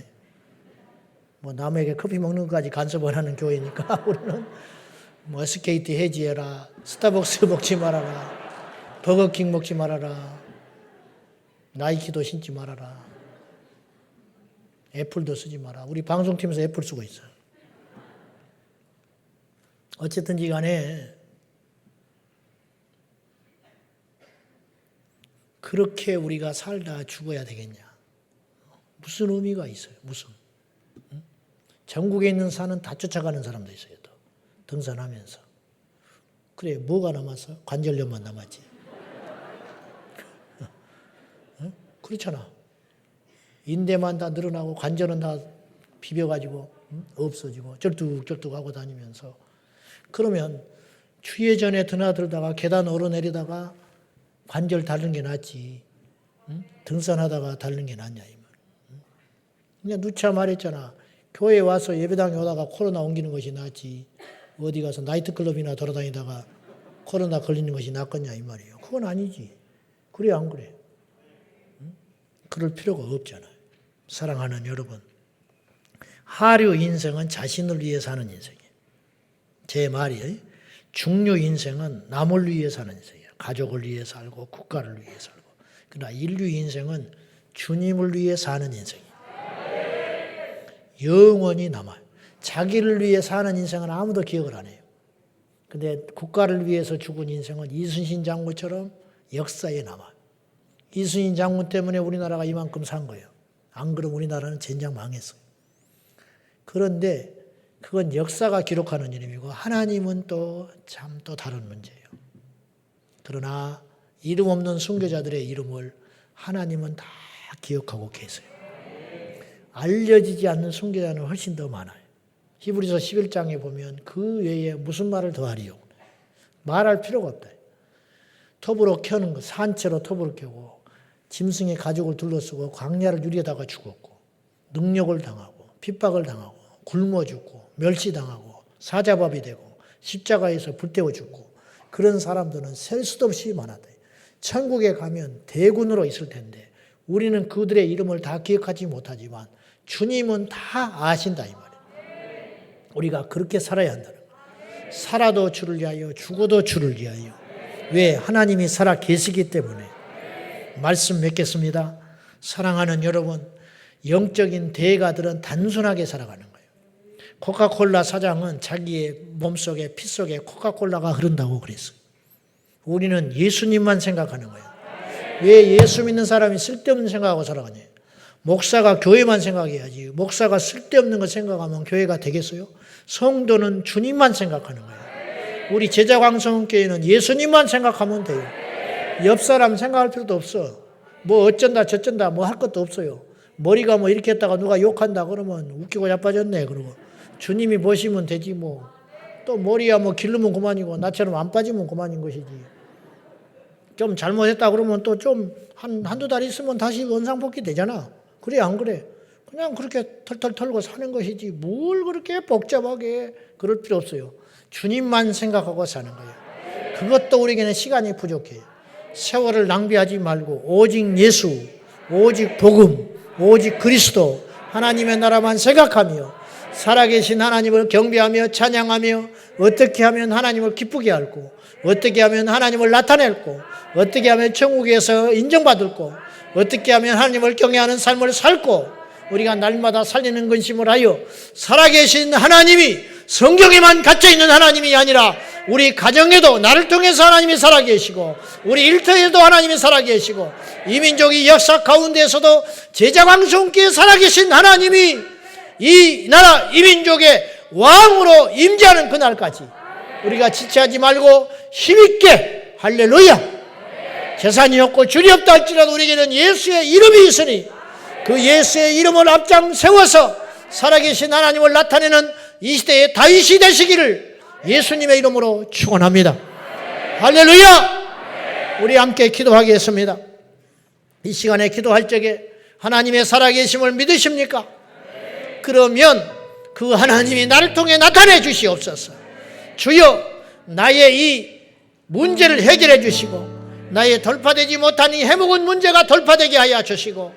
뭐 남에게 커피 먹는 것까지 간섭을 하는 교회니까 우리는 뭐 SKT 해지해라, 스타벅스 먹지 말아라, 버거킹 먹지 말아라, 나이키도 신지 말아라, 애플도 쓰지 마라. 우리 방송팀에서 애플 쓰고 있어요. 어쨌든지 간에 그렇게 우리가 살다 죽어야 되겠냐. 무슨 의미가 있어요. 무슨. 전국에 있는 산은 다 쫓아가는 사람도 있어요. 또 등산하면서. 그래 뭐가 남았어? 관절염만 남았지. 그렇잖아. 인대만 다 늘어나고 관절은 다 비벼가지고 없어지고 쩔뚝쩔뚝하고 다니면서 그러면 추예전에 드나들다가 계단 오르내리다가 관절 닳는 게 낫지. 등산하다가 닳는 게 낫냐 이 말. 그냥 누차 말했잖아. 교회에 와서 예배당에 오다가 코로나 옮기는 것이 낫지. 어디 가서 나이트클럽이나 돌아다니다가 코로나 걸리는 것이 낫겠냐 이 말이에요. 그건 아니지. 그래 안 그래? 그럴 필요가 없잖아요. 사랑하는 여러분. 하류 인생은 자신을 위해 사는 인생이에요. 제 말이에요. 중류 인생은 남을 위해 사는 인생이에요. 가족을 위해 살고 국가를 위해 살고. 그러나 인류 인생은 주님을 위해 사는 인생이에요. 영원히 남아요. 자기를 위해 사는 인생은 아무도 기억을 안 해요. 근데 국가를 위해서 죽은 인생은 이순신 장군처럼 역사에 남아요. 이순신 장군 때문에 우리나라가 이만큼 산 거예요. 안 그러면 우리나라는 젠장 망했어요. 그런데 그건 역사가 기록하는 이름이고 하나님은 또 참 또 다른 문제예요. 그러나 이름 없는 순교자들의 이름을 하나님은 다 기억하고 계세요. 알려지지 않는 순교자는 훨씬 더 많아요. 히브리서 11장에 보면 그 외에 무슨 말을 더 하리요? 말할 필요가 없다. 톱으로 켜는 거, 산채로 톱을 켜고 짐승의 가죽을 둘러쓰고 광야를 유리에다가 죽었고 능력을 당하고 핍박을 당하고 굶어 죽고 멸시당하고 사자밥이 되고 십자가에서 불태워 죽고 그런 사람들은 셀 수도 없이 많았다. 천국에 가면 대군으로 있을 텐데 우리는 그들의 이름을 다 기억하지 못하지만 주님은 다 아신다 이 말이에요. 우리가 그렇게 살아야 한다는 거예요. 살아도 주를 위하여 죽어도 주를 위하여. 왜? 하나님이 살아 계시기 때문에. 말씀 맺겠습니다. 사랑하는 여러분, 영적인 대가들은 단순하게 살아가는 거예요. 코카콜라 사장은 자기의 몸속에 피 속에 코카콜라가 흐른다고 그랬어요. 우리는 예수님만 생각하는 거예요. 왜 예수 믿는 사람이 쓸데없는 생각하고 살아가냐? 목사가 교회만 생각해야지. 목사가 쓸데없는 거 생각하면 교회가 되겠어요? 성도는 주님만 생각하는 거예요. 우리 제자광성교회는 예수님만 생각하면 돼요. 옆 사람 생각할 필요도 없어. 뭐 어쩐다 저쩐다 뭐 할 것도 없어요. 머리가 뭐 이렇게 했다가 누가 욕한다 그러면 웃기고 자빠졌네 그러고 주님이 보시면 되지 뭐. 또 머리야 뭐 기르면 그만이고 나처럼 안 빠지면 그만인 것이지. 좀 잘못했다 그러면 또 좀 한두 달 있으면 다시 원상복귀 되잖아. 그래 안 그래? 그냥 그렇게 털털 털고 사는 것이지 뭘 그렇게 복잡하게 그럴 필요 없어요. 주님만 생각하고 사는 거예요. 그것도 우리에게는 시간이 부족해요. 세월을 낭비하지 말고 오직 예수, 오직 복음, 오직 그리스도 하나님의 나라만 생각하며 살아계신 하나님을 경배하며 찬양하며 어떻게 하면 하나님을 기쁘게 할고 어떻게 하면 하나님을 나타낼고 어떻게 하면 천국에서 인정받을고 어떻게 하면 하나님을 경외하는 삶을 살고 우리가 날마다 살리는 근심을 하여 살아계신 하나님이 성경에만 갇혀있는 하나님이 아니라 우리 가정에도 나를 통해서 하나님이 살아계시고 우리 일터에도 하나님이 살아계시고 이 민족이 역사 가운데에서도 제자광성교회에 살아계신 하나님이 이 나라 이 민족의 왕으로 임재하는 그날까지 우리가 지체하지 말고 힘있게 할렐루야 재산이 없고 줄이 없다 할지라도 우리에게는 예수의 이름이 있으니 그 예수의 이름을 앞장 세워서 살아계신 하나님을 나타내는 이 시대의 다윗이 되시기를 예수님의 이름으로 축원합니다. 할렐루야. 우리 함께 기도하겠습니다. 이 시간에 기도할 적에 하나님의 살아계심을 믿으십니까? 그러면 그 하나님이 나를 통해 나타내 주시옵소서. 주여 나의 이 문제를 해결해 주시고 나의 돌파되지 못한 이 해묵은 문제가 돌파되게 하여 주시고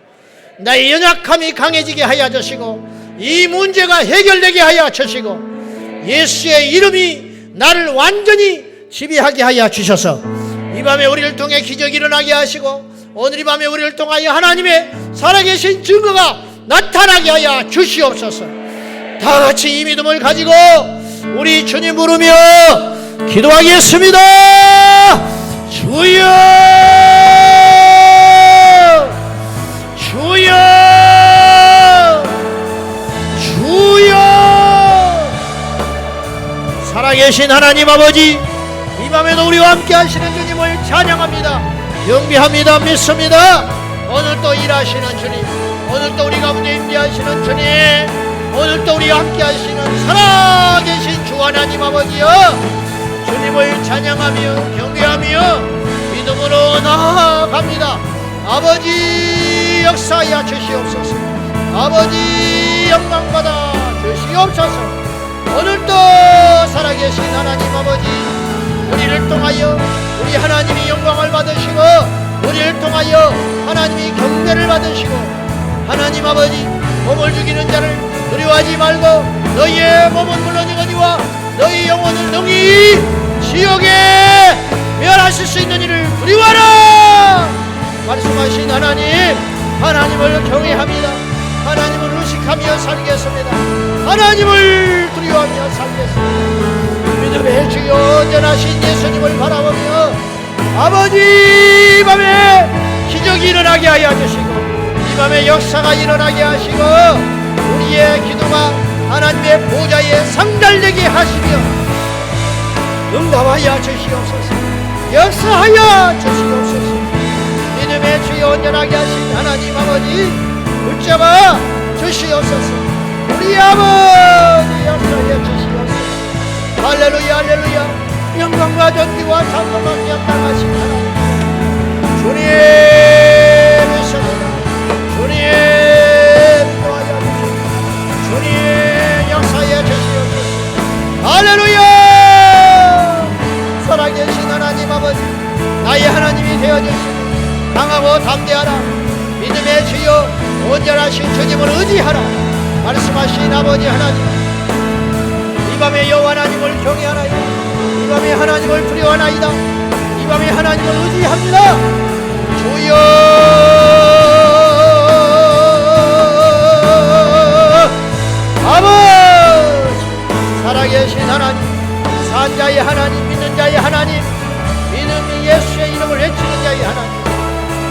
나의 연약함이 강해지게 하여 주시고 이 문제가 해결되게 하여 주시고 예수의 이름이 나를 완전히 지배하게 하여 주셔서 이 밤에 우리를 통해 기적이 일어나게 하시고 오늘 이 밤에 우리를 통하여 하나님의 살아계신 증거가 나타나게 하여 주시옵소서. 다 같이 이 믿음을 가지고 우리 주님 부르며 기도하겠습니다. 주여 주여 주여 살아계신 하나님 아버지 이 밤에도 우리와 함께 하시는 주님을 찬양합니다. 경배합니다. 믿습니다. 오늘도 일하시는 주님 오늘도 우리 가운데 임재하시는 주님 오늘도 우리와 함께 하시는 살아계신 주 하나님 아버지여 주님을 찬양하며 경배하며 믿음으로 나아갑니다. 아버지 역사하여 주시옵소서. 아버지 영광받아 주시옵소서. 오늘도 살아계신 하나님 아버지 우리를 통하여 우리 하나님이 영광을 받으시고 우리를 통하여 하나님이 경배를 받으시고 하나님 아버지 몸을 죽이는 자를 두려워하지 말고 너희의 몸은 물론이거니와 너희 영혼을 능히 지옥에 멸하실 수 있는 일을 두려워하라 말씀하신 하나님 하나님을 경외합니다. 하나님을 의식하며 살겠습니다. 하나님을 두려워하며 살겠습니다. 믿음의 주여 언전하신 예수님을 바라보며 아버지 이 밤에 기적이 일어나게 하여 주시고 이 밤에 역사가 일어나게 하시고 우리의 기도가 하나님의 보좌에 상달되게 하시며 응답하여 주시옵소서. 역사하여 주시옵소서. 믿음의 주여 온전하게 하신 하나님 아버지 붙잡아 주시옵소서. 우리 아버지 역사해 주시옵소서. 할렐루야 할렐루야. 영광과 존귀와 찬송과 영광하신 하나님 주님 믿습니다. 주님 도와주시옵소서. 주님 역사해 주시옵소서. 할렐루야. 살아계신 하나님 아버지, 나의 하나님이 되어주시고 강하고 담대하라. 믿음의 주여 온전하신 주님을 의지하라. 말씀하신 아버지 하나님, 이 밤에 여호와 하나님을 경외하나이다. 이 밤에 하나님을 두려워하나이다. 이 밤에 하나님을 의지합니다. 주여 아버지, 살아계신 하나님, 산자의 하나님, 믿는 자의 하나님, 믿음이 예수의 이름을 외치는 자의 하나님,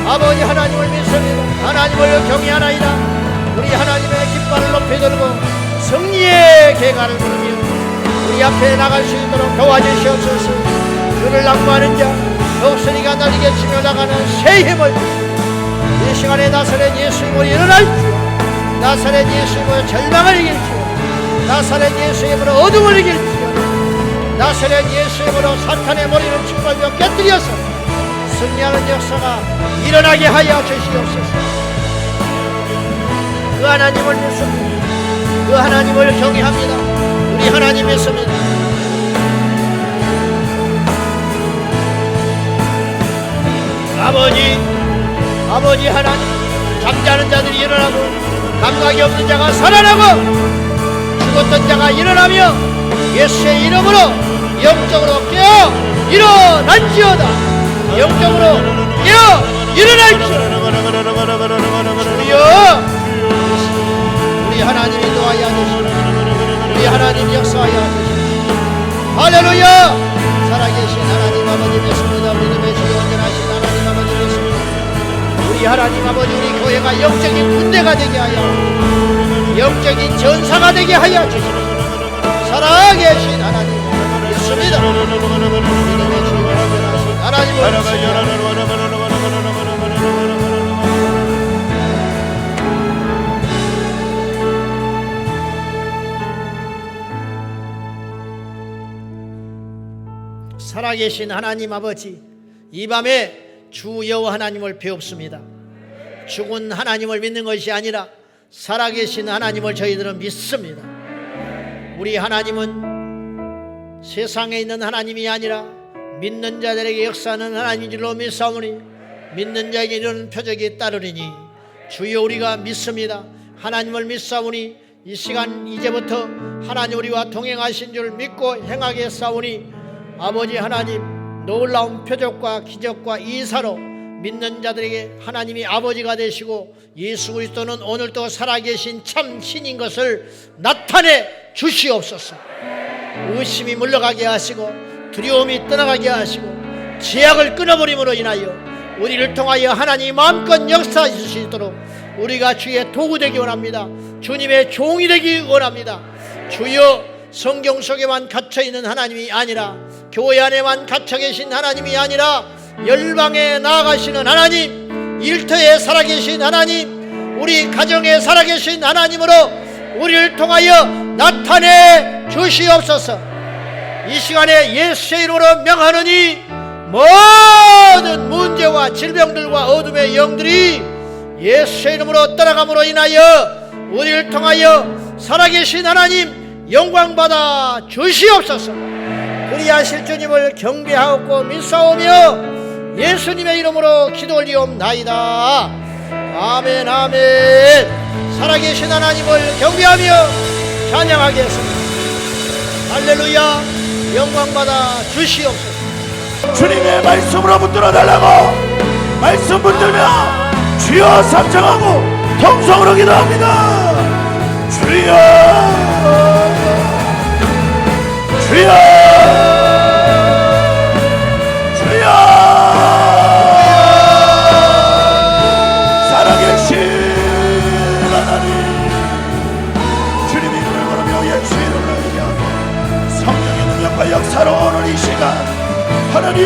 아버지 하나님을 믿습니다. 하나님을 경외하나이다. 우리 하나님의 깃발을 높이 들고 승리의 계가를 부르며 우리 앞에 나갈 수 있도록 도와주시옵소서. 주를 낭만하는 자, 목소리가 날리게 치며 나가는 새 힘을 이 시간에 나사렛 예수님으로 일어날지어. 나사렛 예수님으로 절망을 이길지어. 나사렛 예수님으로 어둠을 이길지어. 나사렛 예수님으로 사탄의 머리를 짓밟아 깨뜨려서 승리하는 역사가 일어나게 하여 주시옵소서. 그 하나님을 믿습니다. 그 하나님을 경외합니다. 우리 하나님 믿습니다. 아버지 하나님, 잠자는 자들이 일어나고 감각이 없는 자가 살아나고 죽었던 자가 일어나며 예수의 이름으로 영적으로 깨어 일어날지어다. 영적으로 깨어 일어날지어다. 주여, 우리 하나님이 도와야 하시옵소서. 우리 하나님 역사하여 주시옵소서. 할렐루야. 살아계신 하나님 아버지 믿습니다. 믿음의 주여 온전하신 하나님 아버지 믿습니다. 우리 하나님 아버지, 우리 교회가 영적인 군대가 되게 하여, 영적인 전사가 되게 하여 주시옵소서. 살아계신 하나님 믿습니다. 믿음의 주여 온전하신 하나님을 믿습니다. 살아계신 하나님 아버지, 이 밤에 주 여호와 하나님을 배웁습니다. 죽은 하나님을 믿는 것이 아니라 살아계신 하나님을 저희들은 믿습니다. 우리 하나님은 세상에 있는 하나님이 아니라 믿는 자들에게 역사하는 하나님인 줄로 믿사오니 믿는 자에게 이런 표적이 따르리니 주여 우리가 믿습니다. 하나님을 믿사오니 이 시간 이제부터 하나님 우리와 동행하신 줄 믿고 행하게 싸우니 아버지 하나님, 놀라운 표적과 기적과 이사로 믿는 자들에게 하나님이 아버지가 되시고 예수 그리스도는 오늘도 살아계신 참 신인 것을 나타내 주시옵소서. 의심이 물러가게 하시고 두려움이 떠나가게 하시고 제약을 끊어버림으로 인하여 우리를 통하여 하나님이 마음껏 역사해 주시도록 우리가 주의 도구 되기 원합니다. 주님의 종이 되기 원합니다. 주여, 성경 속에만 갇혀있는 하나님이 아니라 교회 안에만 갇혀 계신 하나님이 아니라 열방에 나아가시는 하나님, 일터에 살아계신 하나님, 우리 가정에 살아계신 하나님으로 우리를 통하여 나타내 주시옵소서. 이 시간에 예수의 이름으로 명하노니 모든 문제와 질병들과 어둠의 영들이 예수의 이름으로 떠나감으로 인하여 우리를 통하여 살아계신 하나님 영광받아 주시옵소서. 그리하실 주님을 경배하고 믿사오며 예수님의 이름으로 기도 올리옵나이다. 아멘 아멘. 살아계신 하나님을 경배하며 찬양하겠습니다. 할렐루야. 영광받아 주시옵소서. 주님의 말씀으로 붙들어 달라고 말씀 붙들며 주여 삼창하고 통성으로 기도합니다. 주여 주여 주여 살아계신 하나님, 주님의 이름을 부르며 예수의 이름을 얘기하며 성령의 능력과 역사로 오늘 이 시간 하나님